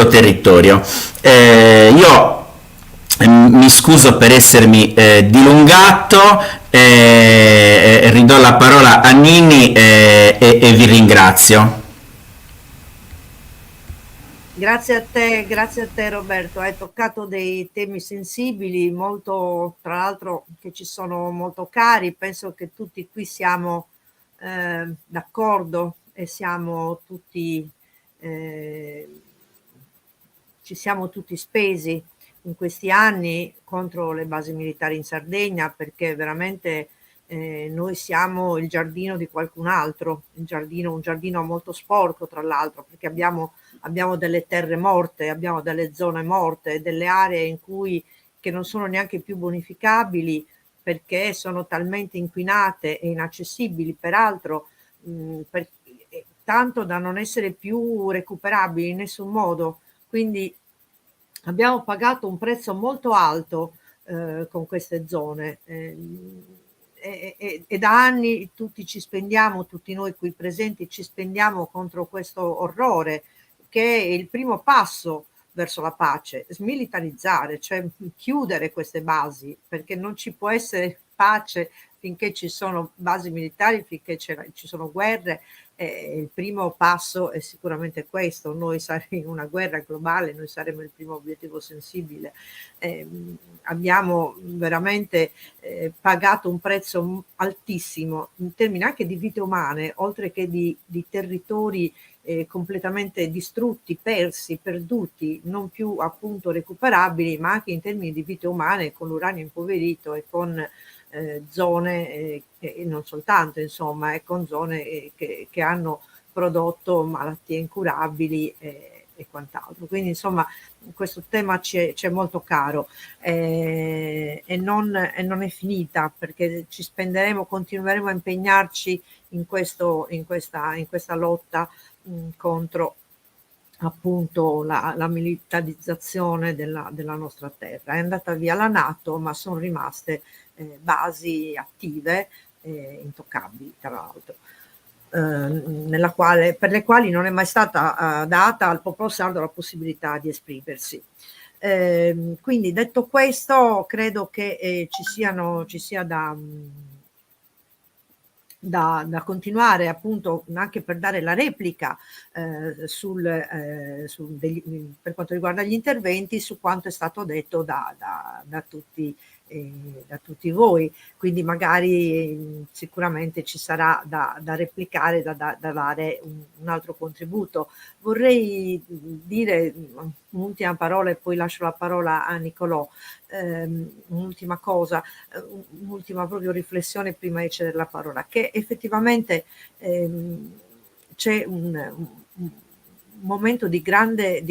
territorio. Io mi scuso per essermi dilungato, ridò la parola a Nini e vi ringrazio. Grazie a te Roberto, hai toccato dei temi sensibili, molto, tra l'altro, che ci sono molto cari. Penso che tutti qui siamo d'accordo e siamo tutti, ci siamo tutti spesi in questi anni contro le basi militari in Sardegna, perché veramente noi siamo il giardino di qualcun altro, un giardino molto sporco, tra l'altro, perché abbiamo delle terre morte, abbiamo delle zone morte, delle aree in cui che non sono neanche più bonificabili perché sono talmente inquinate e inaccessibili, peraltro, tanto da non essere più recuperabili in nessun modo. Quindi abbiamo pagato un prezzo molto alto con queste zone e da anni tutti noi qui presenti ci spendiamo contro questo orrore, che è il primo passo verso la pace: smilitarizzare, cioè chiudere queste basi, perché non ci può essere pace finché ci sono basi militari, finché ci sono guerre, il primo passo è sicuramente questo. Noi saremo in una guerra globale, noi saremo il primo obiettivo sensibile. Abbiamo veramente pagato un prezzo altissimo in termini anche di vite umane, oltre che di territori completamente distrutti, persi, perduti, non più appunto recuperabili, ma anche in termini di vite umane, con l'uranio impoverito e con zone e non soltanto, insomma, e con zone che hanno prodotto malattie incurabili e quant'altro. Quindi insomma questo tema ci è molto caro e non è finita, perché ci spenderemo, continueremo a impegnarci in questa lotta contro appunto la militarizzazione della nostra terra. È andata via la NATO, ma sono rimaste basi attive intoccabili, tra l'altro, per le quali non è mai stata data al popolo sardo la possibilità di esprimersi. Quindi, detto questo, credo che ci sia da continuare, appunto, anche per dare la replica per quanto riguarda gli interventi, su quanto è stato detto da tutti voi. Quindi magari sicuramente ci sarà da replicare, da dare un altro contributo. Vorrei dire un'ultima parola e poi lascio la parola a Nicolò. Un'ultima cosa, un'ultima proprio riflessione prima di cedere la parola, che effettivamente c'è un momento di grande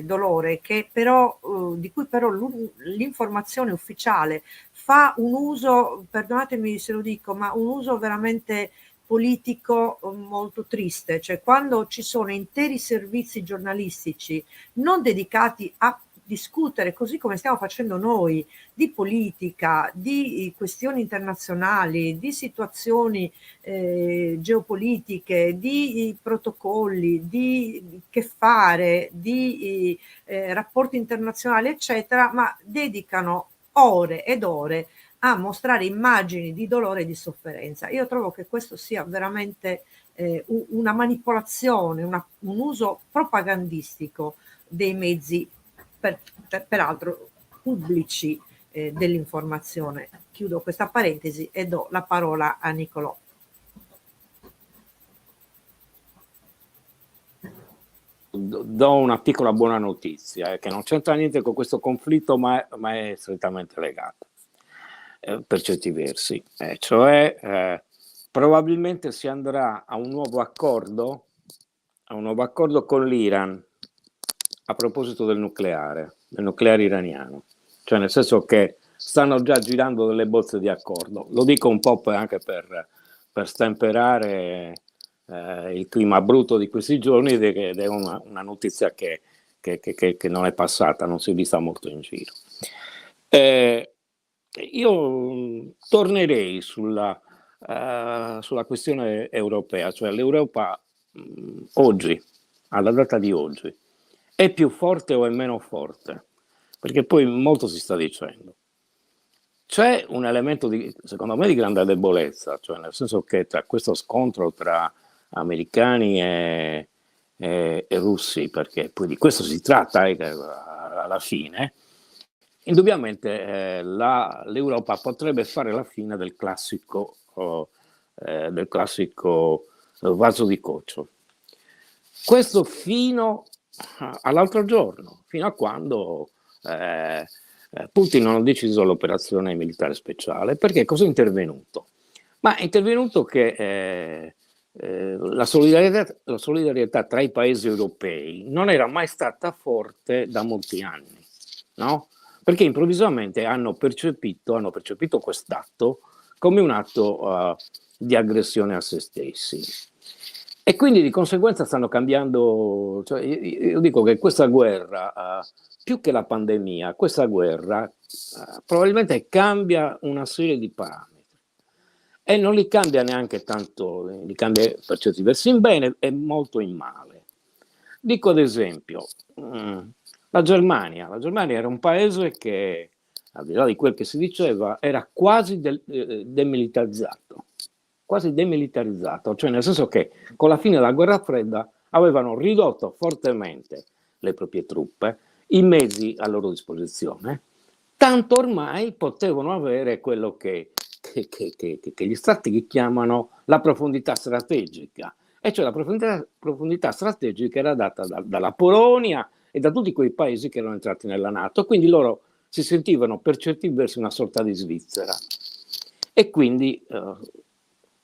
dolore, che però di cui però l'informazione ufficiale fa un uso, perdonatemi se lo dico, ma un uso veramente politico molto triste. Cioè, quando ci sono interi servizi giornalistici non dedicati a discutere, così come stiamo facendo noi, di politica, di questioni internazionali, di situazioni geopolitiche, di protocolli, di che fare, di rapporti internazionali, eccetera, ma dedicano ore ed ore a mostrare immagini di dolore e di sofferenza. Io trovo che questo sia veramente una manipolazione, un uso propagandistico dei mezzi, peraltro pubblici, dell'informazione. Chiudo questa parentesi e do la parola a Nicolò. Do una piccola buona notizia, che non c'entra niente con questo conflitto, ma è strettamente legata, per certi versi. Cioè, probabilmente si andrà a un nuovo accordo con l'Iran a proposito del nucleare iraniano. Cioè, nel senso che stanno già girando delle bozze di accordo. Lo dico un po' anche per stemperare il clima brutto di questi giorni, ed è una notizia che non è passata, non si è vista molto in giro. Io tornerei sulla questione europea, cioè l'Europa oggi, alla data di oggi, è più forte o è meno forte? Perché poi molto si sta dicendo. C'è un elemento secondo me di grande debolezza, cioè nel senso che tra questo scontro tra americani e russi, perché poi di questo si tratta alla fine, indubbiamente l'Europa potrebbe fare la fine del classico vaso di coccio. Questo fino all'altro giorno, fino a quando Putin non ha deciso l'operazione militare speciale. Perché cosa è intervenuto? Ma è intervenuto che la solidarietà tra i paesi europei non era mai stata forte da molti anni, no? Perché improvvisamente hanno percepito quest'atto come un atto di aggressione a se stessi. E quindi di conseguenza stanno cambiando, cioè io dico che questa guerra, più che la pandemia, questa guerra probabilmente cambia una serie di parametri. E non li cambia neanche tanto, li cambia per certi versi in bene e molto in male. Dico ad esempio, la Germania era un paese che al di là di quel che si diceva, era quasi demilitarizzato, cioè nel senso che con la fine della guerra fredda avevano ridotto fortemente le proprie truppe, i mezzi a loro disposizione, tanto ormai potevano avere quello che gli strategi chiamano la profondità strategica, e cioè la profondità strategica era data dalla Polonia e da tutti quei paesi che erano entrati nella NATO, quindi loro si sentivano per certi versi una sorta di Svizzera, e quindi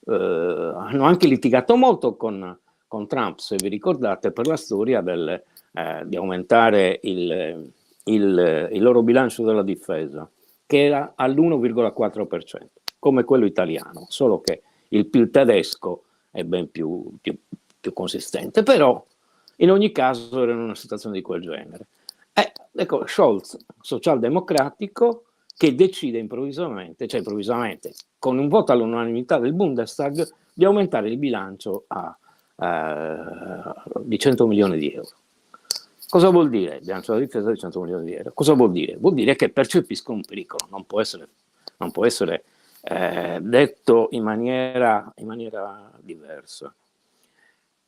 hanno anche litigato molto con Trump, se vi ricordate, per la storia di aumentare il loro bilancio della difesa, che era all'1,4%, come quello italiano, solo che il PIL tedesco è ben più consistente, però in ogni caso era in una situazione di quel genere. Ecco, Scholz, socialdemocratico, che decide improvvisamente, con un voto all'unanimità del Bundestag, di aumentare il bilancio di 100 milioni di euro. Cosa vuol dire il bilancio della difesa di 100 milioni di euro? Cosa vuol dire? Vuol dire che percepiscono un pericolo, non può essere detto in maniera diversa.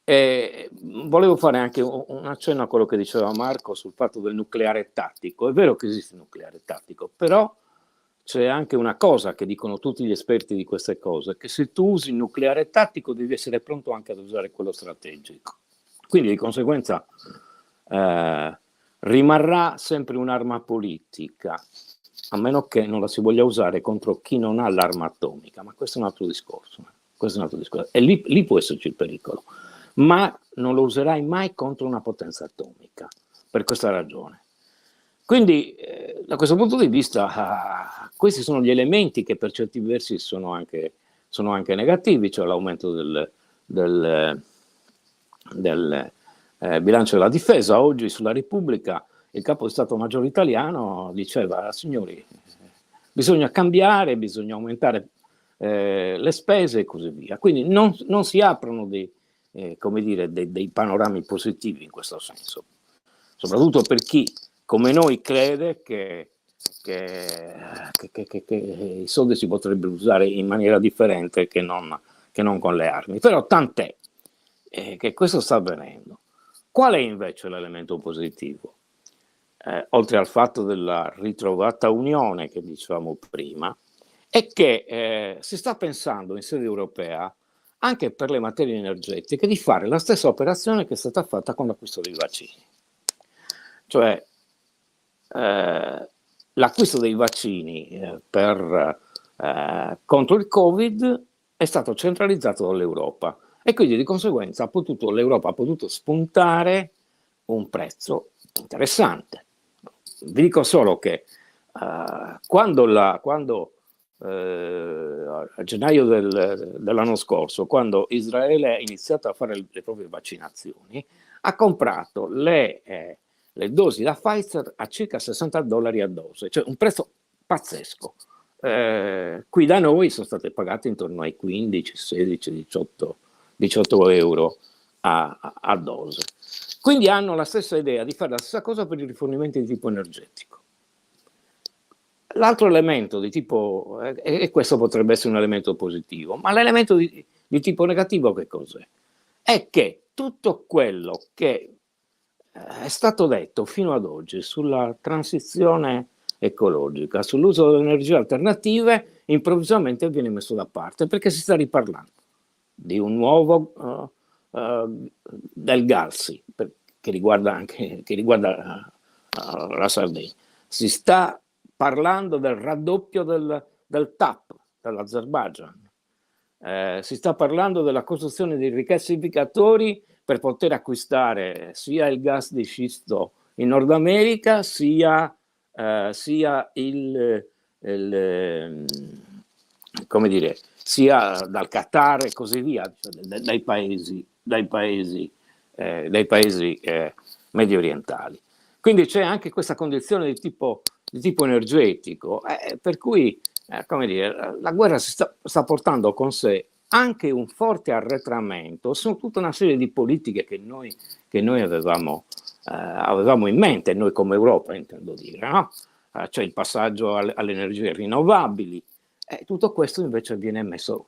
Volevo fare anche un accenno a quello che diceva Marco sul fatto del nucleare tattico. È vero che esiste il nucleare tattico, però c'è anche una cosa che dicono tutti gli esperti di queste cose, che se tu usi il nucleare tattico devi essere pronto anche ad usare quello strategico. Quindi di conseguenza rimarrà sempre un'arma politica, a meno che non la si voglia usare contro chi non ha l'arma atomica, ma questo è un altro discorso. E lì può esserci il pericolo, ma non lo userai mai contro una potenza atomica, per questa ragione. Quindi, da questo punto di vista, questi sono gli elementi che per certi versi sono anche negativi, cioè l'aumento del bilancio della difesa. Oggi sulla Repubblica il capo di Stato Maggiore italiano diceva: signori, bisogna cambiare, bisogna aumentare le spese e così via. Quindi non si aprono dei panorami positivi in questo senso, soprattutto per chi come noi crede che i soldi si potrebbero usare in maniera differente che non con le armi. Però tant'è che questo sta avvenendo. Qual è invece l'elemento positivo? Oltre al fatto della ritrovata unione che dicevamo prima, è che si sta pensando in sede europea, anche per le materie energetiche, di fare la stessa operazione che è stata fatta con l'acquisto dei vaccini. Cioè, l'acquisto dei vaccini contro il Covid è stato centralizzato dall'Europa, e quindi di conseguenza l'Europa ha potuto spuntare un prezzo interessante. Vi dico solo che quando a gennaio dell'anno scorso, quando Israele ha iniziato a fare le proprie vaccinazioni, ha comprato le dosi da Pfizer a circa $60 a dose, cioè un prezzo pazzesco. Qui da noi sono state pagate intorno ai 15, 16, 18 euro a dose. Quindi hanno la stessa idea di fare la stessa cosa per i rifornimenti di tipo energetico. L'altro elemento di tipo, e questo potrebbe essere un elemento positivo, ma l'elemento di tipo negativo che cos'è? È che tutto quello che è stato detto fino ad oggi sulla transizione ecologica, sull'uso delle energie alternative, improvvisamente viene messo da parte, perché si sta riparlando di un nuovo del Galsi, che riguarda la Sardegna. Si sta parlando del raddoppio del TAP dell'Azerbaigian, si sta parlando della costruzione di rigassificatori per poter acquistare sia il gas di scisto in Nord America, sia sia dal Qatar e così via, cioè dai paesi medio orientali. Quindi c'è anche questa condizione di tipo energetico, per cui la guerra sta portando con sé anche un forte arretramento su tutta una serie di politiche che noi avevamo in mente, noi come Europa intendo dire, no? cioè il passaggio alle energie rinnovabili. Tutto questo invece viene messo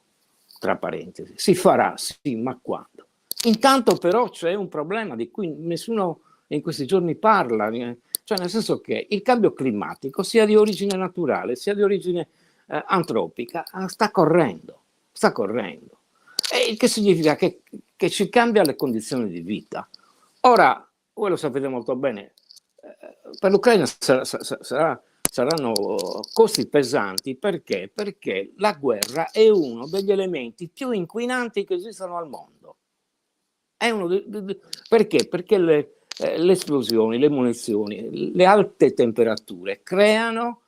tra parentesi. Si farà, sì, ma quando? Intanto però c'è un problema di cui nessuno in questi giorni parla, cioè nel senso che il cambio climatico, sia di origine naturale sia di origine antropica, sta correndo. E il che significa che ci cambia le condizioni di vita. Ora, voi lo sapete molto bene, per l'Ucraina saranno costi pesanti. Perché? Perché la guerra è uno degli elementi più inquinanti che esistono al mondo. Perché? Perché le esplosioni, le munizioni, le alte temperature creano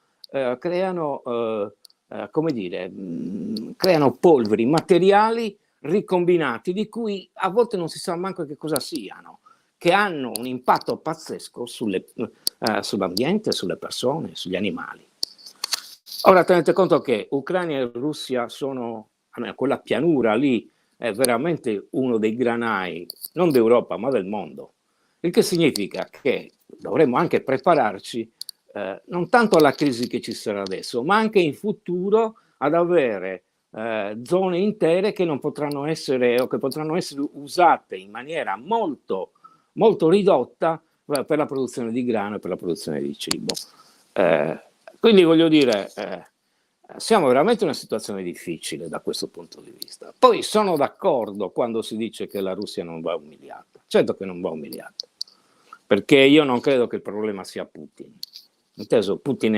polveri, materiali ricombinati di cui a volte non si sa manco che cosa siano, che hanno un impatto pazzesco sull'ambiente, sulle persone, sugli animali. Ora tenete conto che Ucraina e Russia sono, almeno quella pianura lì, è veramente uno dei granai, non d'Europa ma del mondo, il che significa che dovremmo anche prepararci non tanto alla crisi che ci sarà adesso, ma anche in futuro ad avere zone intere che non potranno essere o che potranno essere usate in maniera molto, molto ridotta per la produzione di grano e per la produzione di cibo. Quindi voglio dire, siamo veramente in una situazione difficile da questo punto di vista. Poi sono d'accordo quando si dice che la Russia non va umiliata. Certo che non va umiliata, perché io non credo che il problema sia Putin. Inteso, Putin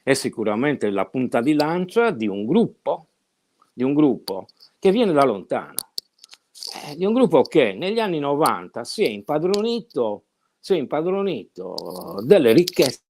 è sicuramente la punta di lancia di un gruppo che viene da lontano, di un gruppo che negli anni 90 si è impadronito delle ricchezze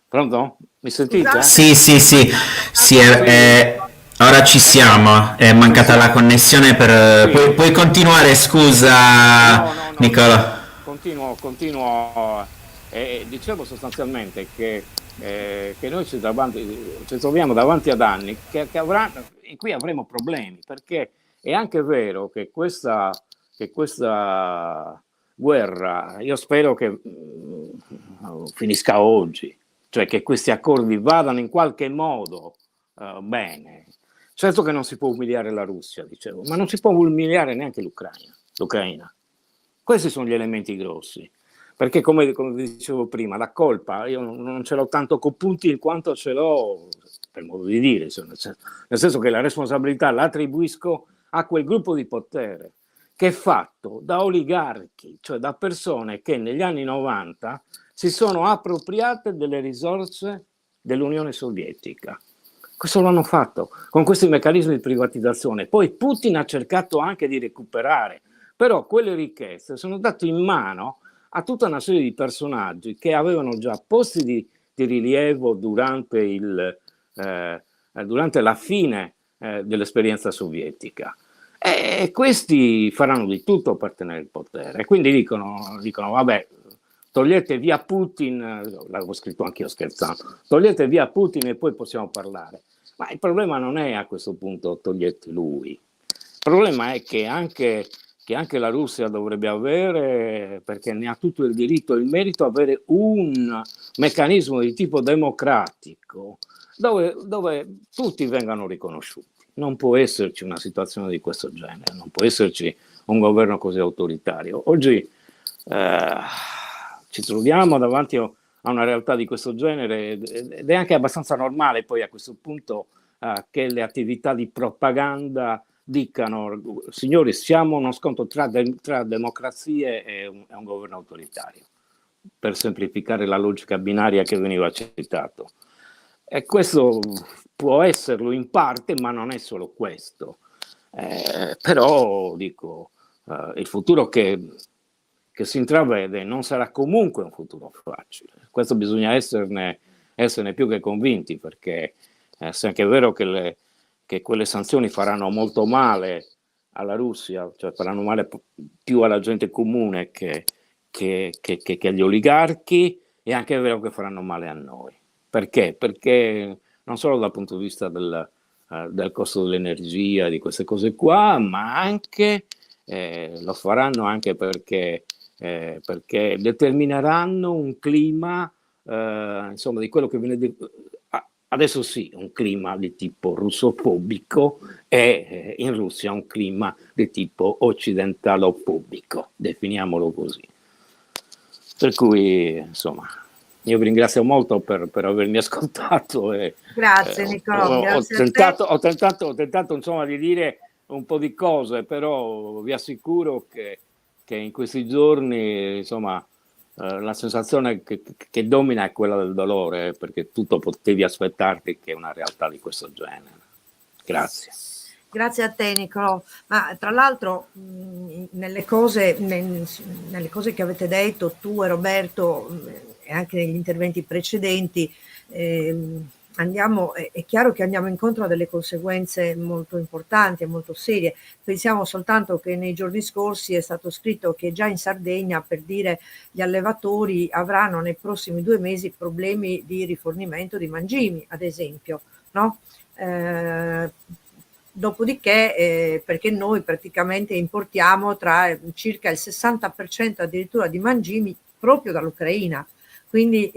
Pronto? Mi sentite? Sì, ora ci siamo, è mancata la connessione puoi continuare, scusa No. Nicola. Continuo. Dicevo sostanzialmente che noi ci troviamo davanti ad anni in cui avremo problemi, perché è anche vero che questa guerra, io spero che finisca oggi, cioè che questi accordi vadano in qualche modo bene. Certo che non si può umiliare la Russia, dicevo, ma non si può umiliare neanche l'Ucraina. Questi sono gli elementi grossi, perché come dicevo prima, la colpa io non ce l'ho tanto con Putin quanto ce l'ho, per modo di dire, nel senso che la responsabilità la attribuisco a quel gruppo di potere che è fatto da oligarchi, cioè da persone che negli anni 90 si sono appropriate delle risorse dell'Unione Sovietica. Questo l'hanno fatto con questi meccanismi di privatizzazione. Poi Putin ha cercato anche di recuperare, però quelle ricchezze sono date in mano a tutta una serie di personaggi che avevano già posti di rilievo durante la fine dell'esperienza sovietica. E questi faranno di tutto per tenere il potere. Quindi dicono vabbè, togliete via Putin, l'avevo scritto anche io scherzando, togliete via Putin e poi possiamo parlare. Ma il problema non è a questo punto togliete lui. Il problema è che anche che anche la Russia dovrebbe avere, perché ne ha tutto il diritto e il merito, avere un meccanismo di tipo democratico dove tutti vengano riconosciuti. Non può esserci una situazione di questo genere, non può esserci un governo così autoritario. Oggi ci troviamo davanti a una realtà di questo genere ed è anche abbastanza normale poi a questo punto che le attività di propaganda dicano: signori, siamo uno scontro tra democrazie e un governo autoritario, per semplificare la logica binaria che veniva citato. E questo può esserlo in parte, ma non è solo questo. Però dico, il futuro che si intravede non sarà comunque un futuro facile. Questo bisogna esserne più che convinti, perché se anche è vero che quelle sanzioni faranno molto male alla Russia, cioè faranno male più alla gente comune che agli oligarchi, è anche vero che faranno male a noi. Perché? Perché non solo dal punto di vista del costo dell'energia, di queste cose qua, ma anche lo faranno anche perché determineranno un clima, insomma, di quello che viene adesso sì, un clima di tipo russofobico e in Russia un clima di tipo occidentalofobico, definiamolo così. Per cui, insomma, io vi ringrazio molto per avermi ascoltato e Grazie Nicolò, ho grazie a te. tentato insomma di dire un po' di cose, però vi assicuro che in questi giorni, insomma, la sensazione che domina è quella del dolore, perché tutto potevi aspettarti che una realtà di questo genere. Grazie. Grazie a te Nicolò, ma tra l'altro nelle cose che avete detto tu e Roberto e anche negli interventi precedenti, è chiaro che andiamo incontro a delle conseguenze molto importanti e molto serie. Pensiamo soltanto che nei giorni scorsi è stato scritto che già in Sardegna, per dire, gli allevatori avranno nei prossimi 2 mesi problemi di rifornimento di mangimi, ad esempio, no? Dopodiché, perché noi praticamente importiamo tra circa il 60% addirittura di mangimi proprio dall'Ucraina, quindi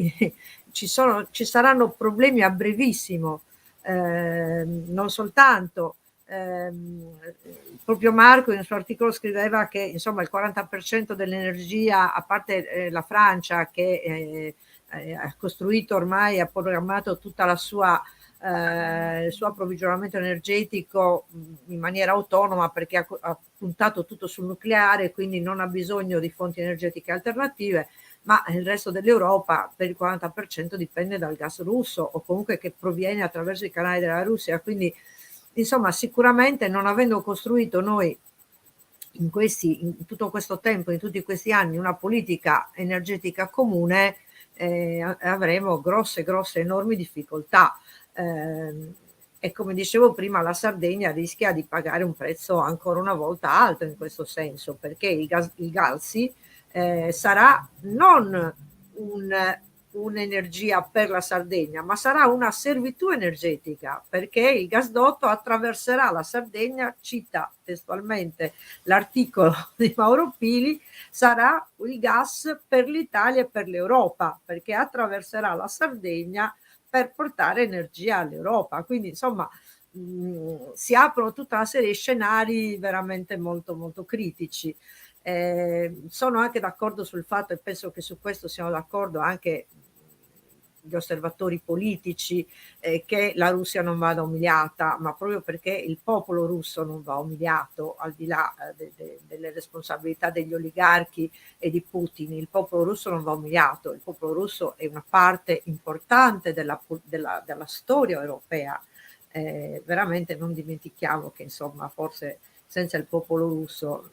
ci saranno problemi a brevissimo, non soltanto. Proprio Marco nel suo articolo scriveva che insomma il 40% dell'energia, a parte la Francia che ha costruito ormai, ha programmato tutta la sua il suo approvvigionamento energetico in maniera autonoma, perché ha puntato tutto sul nucleare, quindi non ha bisogno di fonti energetiche alternative, ma il resto dell'Europa per il 40% dipende dal gas russo o comunque che proviene attraverso i canali della Russia. Quindi insomma sicuramente, non avendo costruito noi in tutto questo tempo, in tutti questi anni, una politica energetica comune, avremo grosse enormi difficoltà. E come dicevo prima, la Sardegna rischia di pagare un prezzo ancora una volta alto in questo senso, perché il Galsi sarà non un'energia per la Sardegna, ma sarà una servitù energetica, perché il gasdotto attraverserà la Sardegna, cita testualmente l'articolo di Mauro Pili, sarà il gas per l'Italia e per l'Europa, perché attraverserà la Sardegna per portare energia all'Europa. Quindi insomma si aprono tutta una serie di scenari veramente molto critici. Sono anche d'accordo sul fatto, e penso che su questo siano d'accordo anche gli osservatori politici, che la Russia non vada umiliata, ma proprio perché il popolo russo non va umiliato, al di là delle responsabilità degli oligarchi e di Putin. Il popolo russo non va umiliato, il popolo russo è una parte importante della storia europea. Veramente non dimentichiamo che insomma forse senza il popolo russo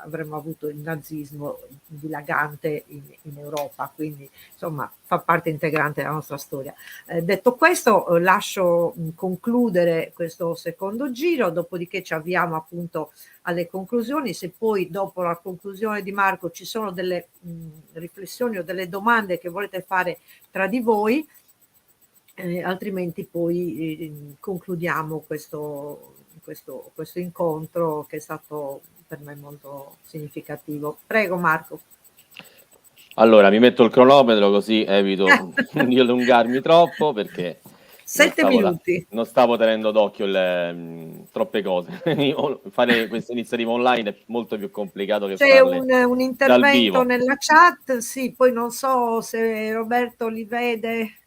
avremmo avuto il nazismo dilagante in Europa, quindi insomma fa parte integrante della nostra storia. Detto questo, lascio concludere questo secondo giro, dopodiché ci avviamo appunto alle conclusioni. Se poi dopo la conclusione di Marco ci sono delle riflessioni o delle domande che volete fare tra di voi, altrimenti poi concludiamo questo incontro che è stato per me molto significativo. Prego Marco. Allora, mi metto il cronometro così evito di allungarmi troppo, perché 7 minuti. non stavo tenendo d'occhio troppe cose. Fare questa iniziativa online è molto più complicato che C'è farle un dal intervento vivo. nella chat, sì, poi non so se Roberto li vede.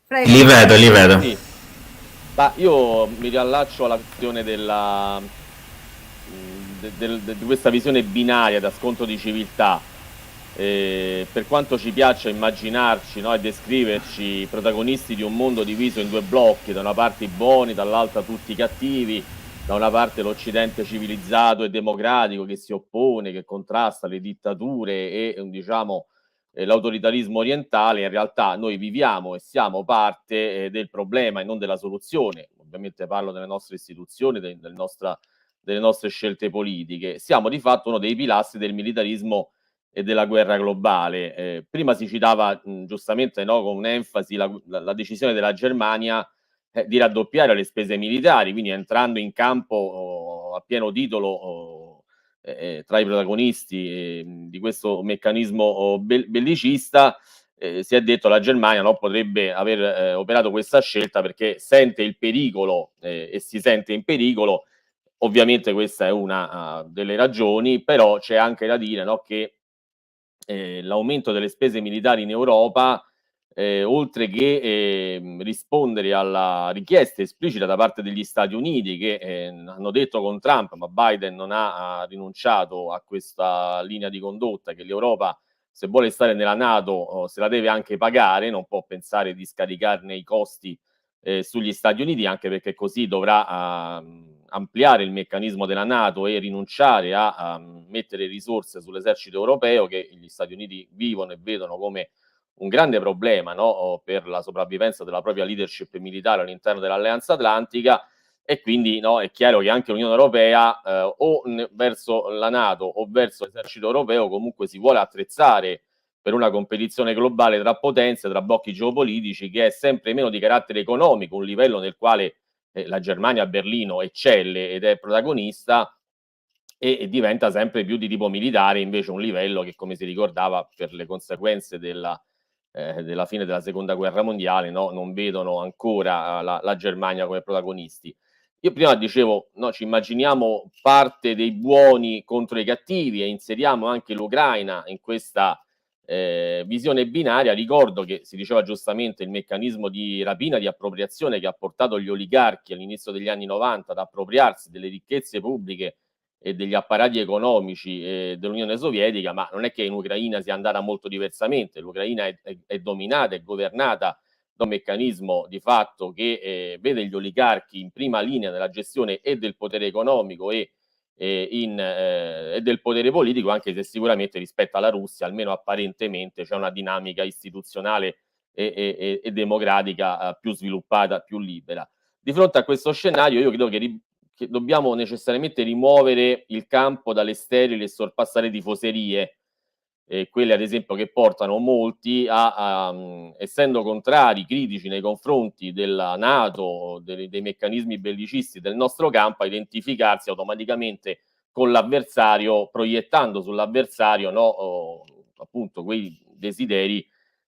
Prego. Li vedo. Sì. Ma io mi riallaccio alla questione di questa visione binaria da scontro di civiltà. Per quanto ci piaccia immaginarci, no, e descriverci protagonisti di un mondo diviso in due blocchi, da una parte i buoni, dall'altra tutti i cattivi, da una parte l'Occidente civilizzato e democratico che si oppone, che contrasta le dittature e diciamo l'autoritarismo orientale, in realtà noi viviamo e siamo parte del problema e non della soluzione. Ovviamente parlo delle nostre istituzioni, delle nostre scelte politiche. Siamo di fatto uno dei pilastri del militarismo e della guerra globale. Prima si citava giustamente, no, con enfasi la decisione della Germania di raddoppiare le spese militari, quindi entrando in campo a pieno titolo tra i protagonisti di questo meccanismo bellicista. Si è detto la Germania, no, potrebbe aver operato questa scelta perché sente il pericolo e si sente in pericolo. Ovviamente questa è una delle ragioni, però c'è anche da dire, no, che l'aumento delle spese militari in Europa, oltre che rispondere alla richiesta esplicita da parte degli Stati Uniti, che hanno detto con Trump, ma Biden non ha rinunciato a questa linea di condotta, che l'Europa, se vuole stare nella NATO, se la deve anche pagare, non può pensare di scaricarne i costi sugli Stati Uniti, anche perché così dovrà ampliare il meccanismo della NATO e rinunciare a mettere risorse sull'esercito europeo, che gli Stati Uniti vivono e vedono come un grande problema, no, per la sopravvivenza della propria leadership militare all'interno dell'Alleanza Atlantica. E quindi, no, è chiaro che anche l'Unione Europea verso la NATO o verso l'esercito europeo comunque si vuole attrezzare per una competizione globale tra potenze, tra blocchi geopolitici, che è sempre meno di carattere economico, un livello nel quale la Germania a Berlino eccelle ed è protagonista, e diventa sempre più di tipo militare, invece un livello che, come si ricordava, per le conseguenze della fine della seconda guerra mondiale, no, non vedono ancora la Germania come protagonisti. Io prima dicevo, no, ci immaginiamo parte dei buoni contro i cattivi e inseriamo anche l'Ucraina in questa visione binaria. Ricordo che si diceva giustamente il meccanismo di rapina, di appropriazione che ha portato gli oligarchi all'inizio degli anni 90 ad appropriarsi delle ricchezze pubbliche e degli apparati economici dell'Unione Sovietica, ma non è che in Ucraina sia andata molto diversamente. L'Ucraina è dominata, è governata da un meccanismo di fatto che vede gli oligarchi in prima linea nella gestione e del potere economico e del potere politico, anche se sicuramente rispetto alla Russia, almeno apparentemente, c'è una dinamica istituzionale e democratica più sviluppata, più libera. Di fronte a questo scenario io credo che dobbiamo necessariamente rimuovere il campo dalle sterili e sorpassate tifoserie, quelle ad esempio che portano molti essendo contrari, critici nei confronti della NATO, dei meccanismi bellicisti del nostro campo, a identificarsi automaticamente con l'avversario, proiettando sull'avversario, no, appunto quei desideri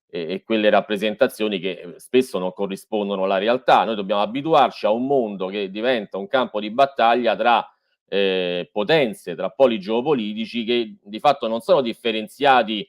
e quelle rappresentazioni che spesso non corrispondono alla realtà. Noi dobbiamo abituarci a un mondo che diventa un campo di battaglia tra potenze, tra poli geopolitici che di fatto non sono differenziati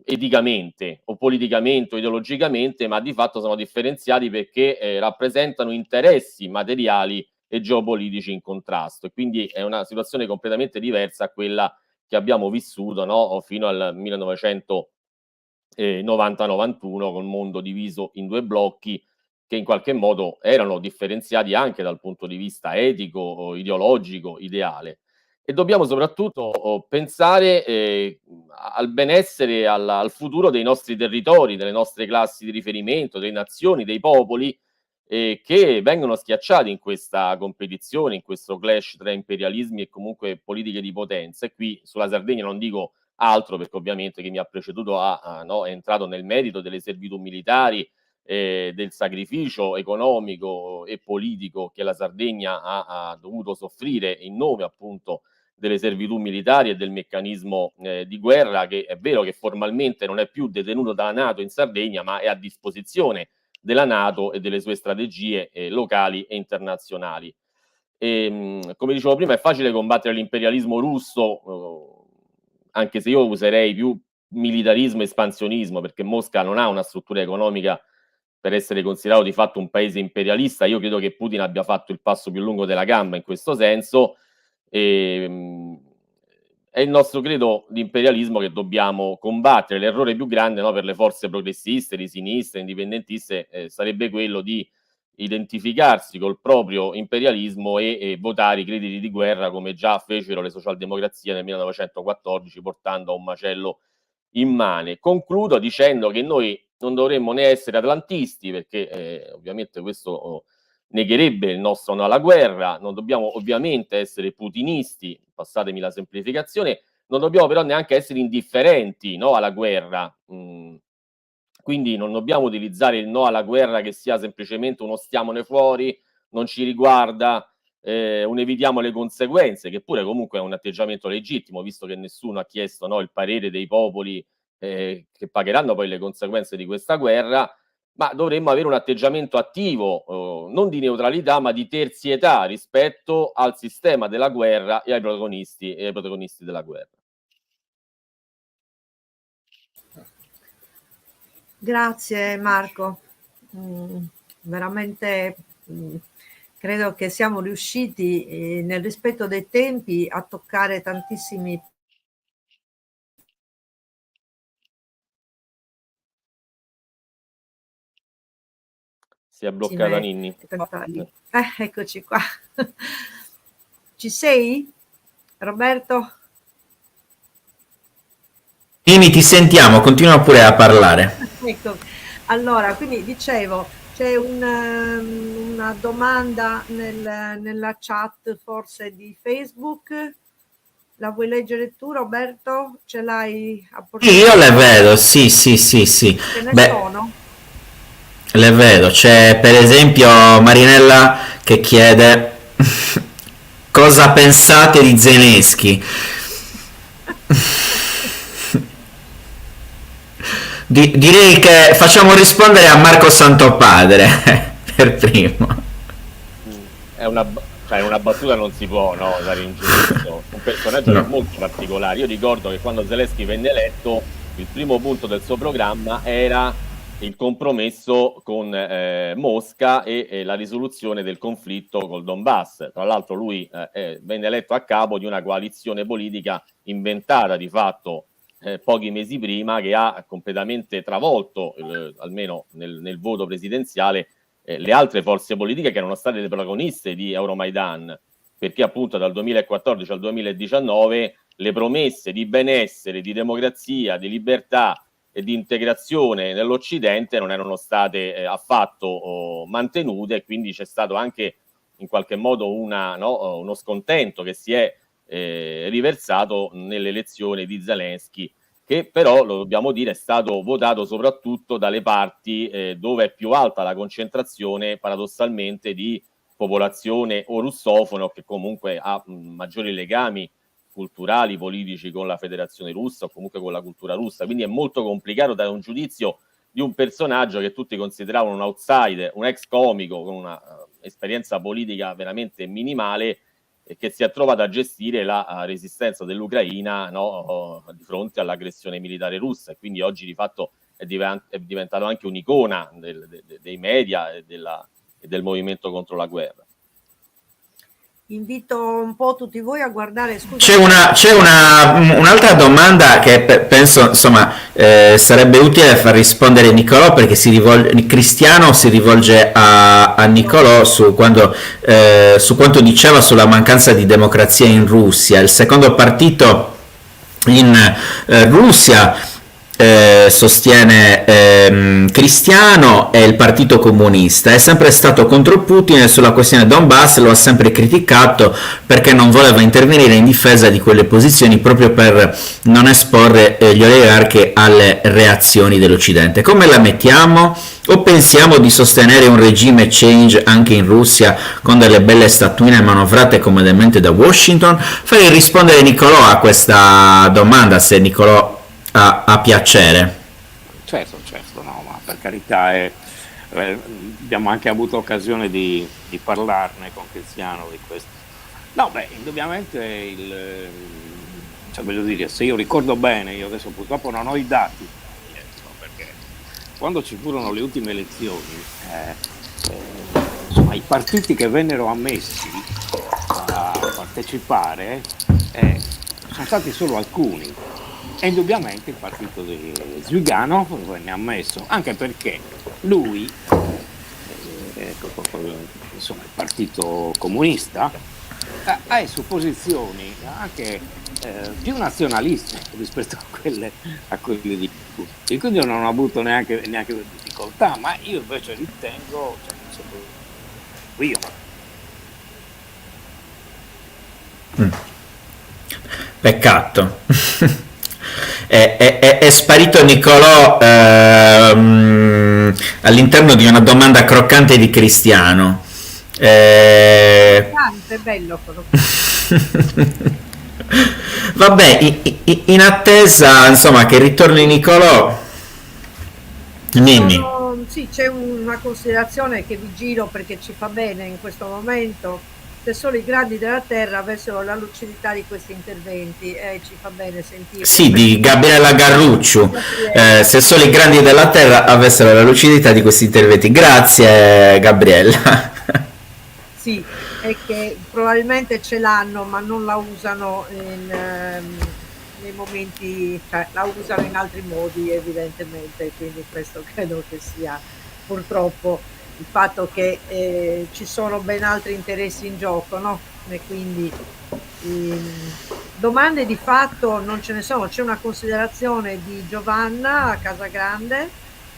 eticamente o politicamente o ideologicamente, ma di fatto sono differenziati perché rappresentano interessi materiali e geopolitici in contrasto, e quindi è una situazione completamente diversa a quella che abbiamo vissuto, no, fino al 1990-91, col mondo diviso in due blocchi che in qualche modo erano differenziati anche dal punto di vista etico, ideologico, ideale. E dobbiamo soprattutto pensare al benessere, al futuro dei nostri territori, delle nostre classi di riferimento, delle nazioni, dei popoli che vengono schiacciati in questa competizione, in questo clash tra imperialismi e comunque politiche di potenza. E qui sulla Sardegna non dico altro, perché ovviamente chi mi ha preceduto no, è entrato nel merito delle servitù militari del sacrificio economico e politico che la Sardegna ha dovuto soffrire in nome appunto delle servitù militari e del meccanismo di guerra, che è vero che formalmente non è più detenuto dalla NATO in Sardegna, ma è a disposizione della NATO e delle sue strategie locali e internazionali. Come dicevo prima, è facile combattere l'imperialismo russo, anche se io userei più militarismo e espansionismo, perché Mosca non ha una struttura economica per essere considerato di fatto un paese imperialista. Io credo che Putin abbia fatto il passo più lungo della gamba in questo senso. È il nostro credo di imperialismo che dobbiamo combattere. L'errore più grande, no, per le forze progressiste, di sinistra, indipendentiste, sarebbe quello di identificarsi col proprio imperialismo e votare i crediti di guerra, come già fecero le socialdemocrazie nel 1914, portando a un macello immane. Concludo dicendo che noi non dovremmo né essere atlantisti, perché ovviamente questo negherebbe il nostro no alla guerra. Non dobbiamo ovviamente essere putinisti, passatemi la semplificazione, non dobbiamo però neanche essere indifferenti, no, alla guerra. Quindi non dobbiamo utilizzare il no alla guerra che sia semplicemente uno stiamone fuori, non ci riguarda, un evitiamo le conseguenze, che pure comunque è un atteggiamento legittimo, visto che nessuno ha chiesto, no, il parere dei popoli che pagheranno poi le conseguenze di questa guerra, ma dovremmo avere un atteggiamento attivo, non di neutralità, ma di terzietà rispetto al sistema della guerra e ai protagonisti della guerra. Grazie Marco, veramente credo che siamo riusciti nel rispetto dei tempi a toccare tantissimi. Si è bloccata Ninni. Eccoci qua. Ci sei, Roberto? Nini, ti sentiamo, continua pure a parlare. Ecco, allora, quindi dicevo, c'è una domanda nella chat forse di Facebook. La vuoi leggere tu, Roberto? Ce l'hai a portata? Sì, io le vedo, sì. Ce ne sono? Le vedo, c'è per esempio Marinella che chiede cosa pensate di Zelensky. Direi che facciamo rispondere a Marco Santopadre per primo. È una battuta, non si può, no, dare in giudizio. Un personaggio molto particolare. Io ricordo che quando Zelensky venne eletto, il primo punto del suo programma era il compromesso con Mosca e la risoluzione del conflitto col Donbass. Tra l'altro lui venne eletto a capo di una coalizione politica inventata di fatto pochi mesi prima, che ha completamente travolto, almeno nel voto presidenziale, le altre forze politiche che erano state le protagoniste di Euromaidan, perché appunto dal 2014 al 2019 le promesse di benessere, di democrazia, di libertà e di integrazione nell'Occidente non erano state affatto mantenute, e quindi c'è stato anche in qualche modo uno scontento che si è riversato nell'elezione di Zelensky, che però, lo dobbiamo dire, è stato votato soprattutto dalle parti dove è più alta la concentrazione, paradossalmente, di popolazione o russofona, che comunque ha maggiori legami culturali, politici con la Federazione Russa o comunque con la cultura russa. Quindi è molto complicato dare un giudizio di un personaggio che tutti consideravano un outsider, un ex comico con una esperienza politica veramente minimale, e che si è trovato a gestire la resistenza dell'Ucraina, no, di fronte all'aggressione militare russa, e quindi oggi di fatto è diventato anche un'icona dei media e del movimento contro la guerra. Invito un po' tutti voi a guardare. Scusa. C'è un'altra domanda che penso, insomma, sarebbe utile far rispondere Nicolò, perché Cristiano si rivolge a Nicolò su quanto diceva sulla mancanza di democrazia in Russia. Il secondo partito in Russia sostiene Cristiano, e il Partito Comunista è sempre stato contro Putin, e sulla questione Donbass lo ha sempre criticato perché non voleva intervenire in difesa di quelle posizioni, proprio per non esporre gli oligarchi alle reazioni dell'Occidente. Come la mettiamo? O pensiamo di sostenere un regime change anche in Russia con delle belle statuine manovrate comodemente da Washington? Fai rispondere Nicolò a questa domanda, se Nicolò ha piacere. Certo, no, ma per carità, abbiamo anche avuto occasione di parlarne con Cristiano di questo. No, beh, indubbiamente cioè, voglio dire, se io ricordo bene, io adesso purtroppo non ho i dati, perché quando ci furono le ultime elezioni, insomma, i partiti che vennero ammessi a partecipare sono stati solo alcuni. E indubbiamente il partito di Zwiganov venne ammesso, anche perché lui, insomma, il partito comunista, ha su posizioni anche più nazionaliste rispetto a quelle di Putin. Quindi io non ho avuto neanche difficoltà, ma io invece ritengo, io. Peccato. È sparito Nicolò all'interno di una domanda croccante di Cristiano. È bello quello. Vabbè, in attesa insomma che ritorni Nicolò. Ninni. Sì, c'è una considerazione che vi giro perché ci fa bene in questo momento. Se solo i grandi della terra avessero la lucidità di questi interventi, ci fa bene sentire. Sì, di Gabriella Garrucciu. Se solo i grandi della terra avessero la lucidità di questi interventi. Grazie Gabriella. Sì, è che probabilmente ce l'hanno ma non la usano nei momenti, cioè la usano in altri modi evidentemente, quindi questo credo che sia purtroppo il fatto che ci sono ben altri interessi in gioco, no? E quindi domande di fatto non ce ne sono. C'è una considerazione di Giovanna Casagrande,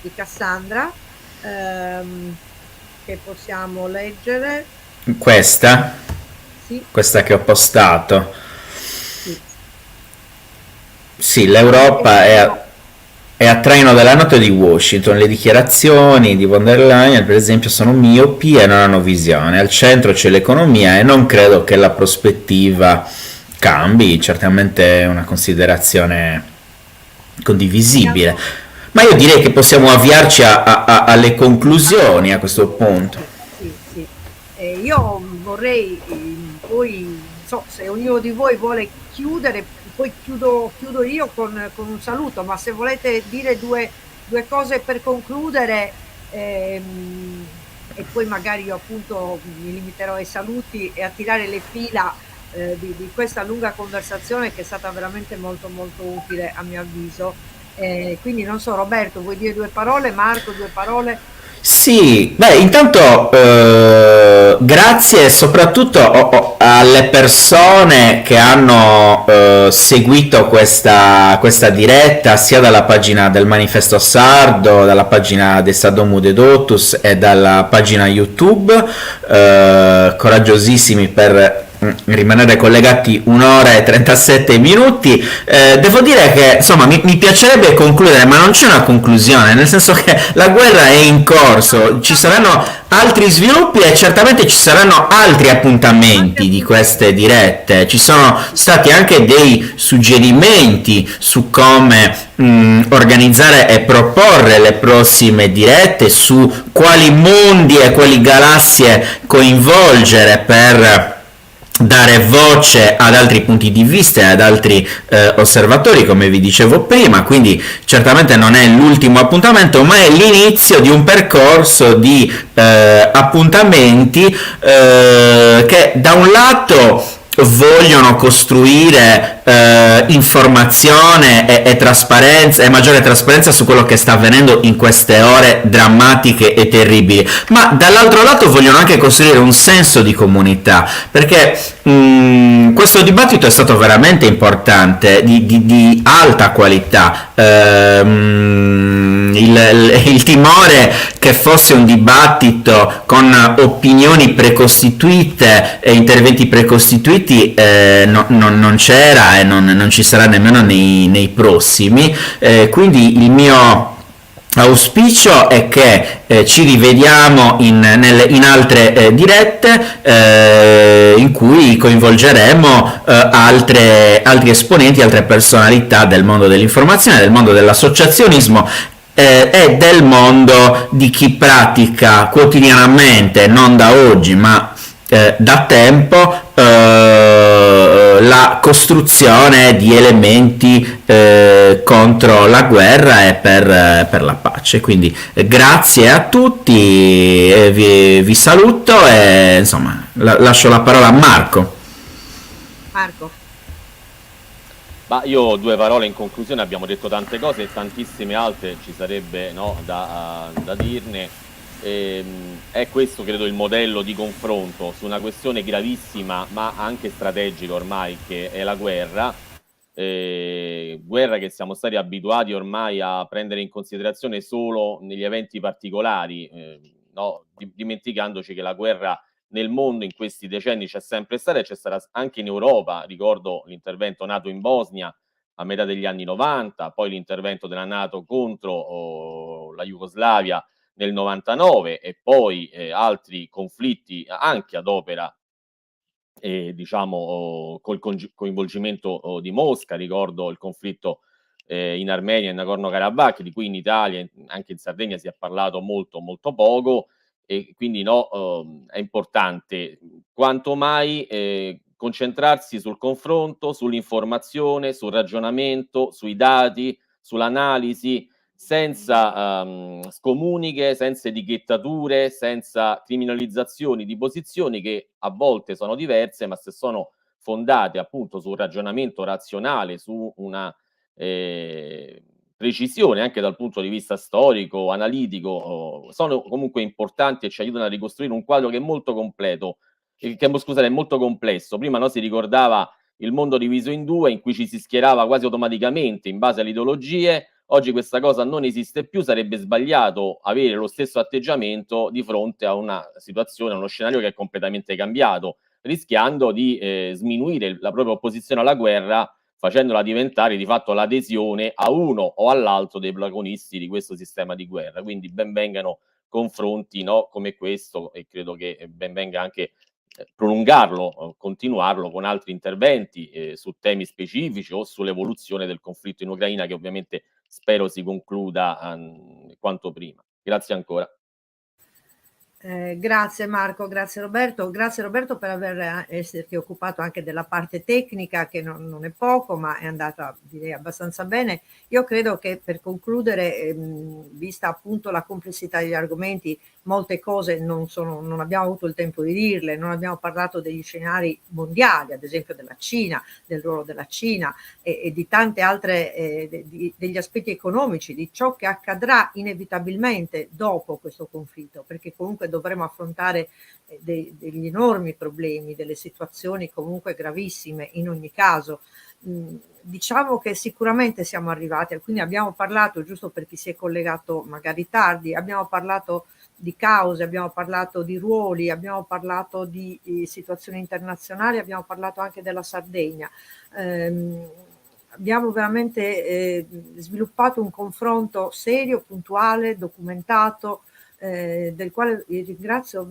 di Cassandra, che possiamo leggere. Questa? Sì. Questa che ho postato. Sì, l'Europa è a traino della nota di Washington. Le dichiarazioni di von der Leyen, per esempio, sono miopi e non hanno visione. Al centro c'è l'economia e non credo che la prospettiva cambi. Certamente è una considerazione condivisibile. Ma io direi che possiamo avviarci alle conclusioni a questo punto. Sì. Io vorrei, poi, se ognuno di voi vuole chiudere, poi chiudo io con un saluto, ma se volete dire due cose per concludere, e poi magari io appunto mi limiterò ai saluti e a tirare le fila di questa lunga conversazione che è stata veramente molto molto utile a mio avviso. Quindi non so, Roberto, vuoi dire due parole? Marco, due parole? Sì, beh, intanto grazie soprattutto alle persone che hanno seguito questa diretta, sia dalla pagina del Manifesto Sardo, dalla pagina di Sardo Dedotus e dalla pagina YouTube, coraggiosissimi per rimanere collegati 1 ora e 37 minuti. Devo dire che insomma mi piacerebbe concludere, ma non c'è una conclusione, nel senso che la guerra è in corso, ci saranno altri sviluppi e certamente ci saranno altri appuntamenti di queste dirette. Ci sono stati anche dei suggerimenti su come organizzare e proporre le prossime dirette, su quali mondi e quali galassie coinvolgere per dare voce ad altri punti di vista e ad altri osservatori, come vi dicevo prima. Quindi certamente non è l'ultimo appuntamento, ma è l'inizio di un percorso di appuntamenti che da un lato vogliono costruire informazione e trasparenza e maggiore trasparenza su quello che sta avvenendo in queste ore drammatiche e terribili, ma dall'altro lato vogliono anche costruire un senso di comunità, perché questo dibattito è stato veramente importante, di alta qualità. Il timore che fosse un dibattito con opinioni precostituite e interventi precostituiti non c'era e non ci sarà nemmeno nei prossimi, quindi il mio auspicio è che ci rivediamo in altre dirette in cui coinvolgeremo altri esponenti, altre personalità del mondo dell'informazione, del mondo dell'associazionismo e del mondo di chi pratica quotidianamente, non da oggi ma da tempo, la costruzione di elementi contro la guerra e per la pace. Quindi grazie a tutti, vi saluto e insomma lascio la parola a Marco. Ma io 2 parole in conclusione, abbiamo detto tante cose e tantissime altre ci sarebbe, no, da dirne. È questo credo il modello di confronto su una questione gravissima ma anche strategica ormai, che è la guerra, guerra che siamo stati abituati ormai a prendere in considerazione solo negli eventi particolari, no, dimenticandoci che la guerra nel mondo in questi decenni c'è sempre stata e c'è stata anche in Europa. Ricordo l'intervento NATO in Bosnia a metà degli anni 90, poi l'intervento della NATO contro la Jugoslavia nel 99 e poi altri conflitti anche ad opera diciamo col coinvolgimento di Mosca. Ricordo il conflitto in Armenia, in Nagorno-Karabakh, di cui in Italia, anche in Sardegna, si è parlato molto molto poco, e quindi è importante quanto mai concentrarsi sul confronto, sull'informazione, sul ragionamento, sui dati, sull'analisi, senza scomuniche, senza etichettature, senza criminalizzazioni di posizioni che a volte sono diverse, ma se sono fondate appunto sul ragionamento razionale, su una precisione anche dal punto di vista storico, analitico, sono comunque importanti e ci aiutano a ricostruire un quadro che è molto completo, è molto complesso. Prima si ricordava il mondo diviso in due, in cui ci si schierava quasi automaticamente in base alle ideologie. Oggi questa cosa non esiste più, sarebbe sbagliato avere lo stesso atteggiamento di fronte a una situazione, a uno scenario che è completamente cambiato, rischiando di sminuire la propria opposizione alla guerra, facendola diventare di fatto l'adesione a uno o all'altro dei protagonisti di questo sistema di guerra. Quindi ben vengano confronti, no, come questo, e credo che ben venga anche prolungarlo, continuarlo con altri interventi su temi specifici o sull'evoluzione del conflitto in Ucraina, che ovviamente spero si concluda quanto prima. Grazie ancora. Grazie Marco, grazie Roberto per esserti occupato anche della parte tecnica, che non è poco, ma è andata direi abbastanza bene. Io credo che per concludere, vista appunto la complessità degli argomenti, molte cose non abbiamo avuto il tempo di dirle, non abbiamo parlato degli scenari mondiali, ad esempio della Cina, del ruolo della Cina e di tante altre, degli aspetti economici, di ciò che accadrà inevitabilmente dopo questo conflitto, perché comunque dovremo affrontare degli enormi problemi, delle situazioni comunque gravissime in ogni caso. Diciamo che sicuramente siamo arrivati, quindi abbiamo parlato, giusto per chi si è collegato magari tardi, abbiamo parlato di cause, abbiamo parlato di ruoli, abbiamo parlato di situazioni internazionali, abbiamo parlato anche della Sardegna. Abbiamo veramente sviluppato un confronto serio, puntuale, documentato, del quale ringraziamo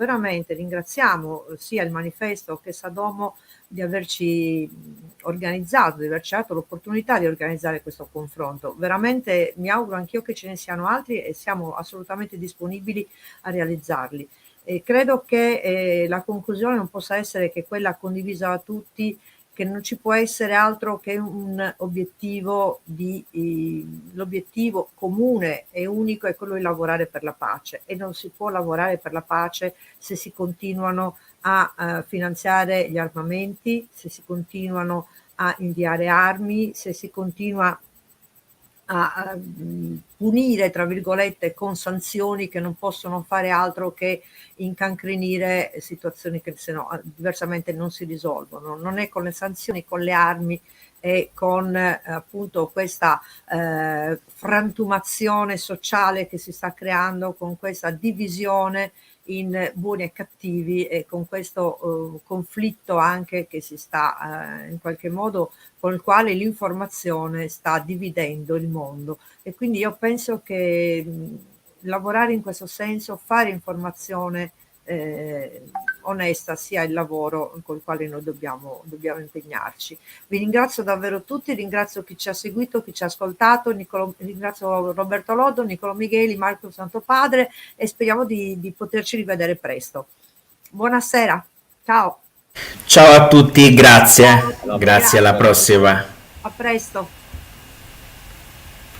sia il manifesto che Sadomo di averci organizzato, di averci dato l'opportunità di organizzare questo confronto. Veramente mi auguro anch'io che ce ne siano altri e siamo assolutamente disponibili a realizzarli. E credo che la conclusione non possa essere che quella condivisa da tutti, che non ci può essere altro che un obiettivo l'obiettivo comune e unico è quello di lavorare per la pace, e non si può lavorare per la pace se si continuano a finanziare gli armamenti, se si continuano a inviare armi, se si continua a punire, tra virgolette, con sanzioni che non possono fare altro che incancrenire situazioni che se no diversamente non si risolvono. Non è con le sanzioni, con le armi e con appunto questa frantumazione sociale che si sta creando, con questa divisione in buoni e cattivi, e con questo conflitto anche che si sta in qualche modo, con il quale l'informazione sta dividendo il mondo. E quindi io penso che lavorare in questo senso, fare informazione onesta sia il lavoro con il quale noi dobbiamo impegnarci. Vi ringrazio davvero tutti, ringrazio chi ci ha seguito, chi ci ha ascoltato, ringrazio Roberto Loddo, Niccolò Migheli, Marco Santopadre e speriamo di poterci rivedere presto. Buonasera, ciao. Ciao a tutti, grazie, grazie, alla prossima. A presto.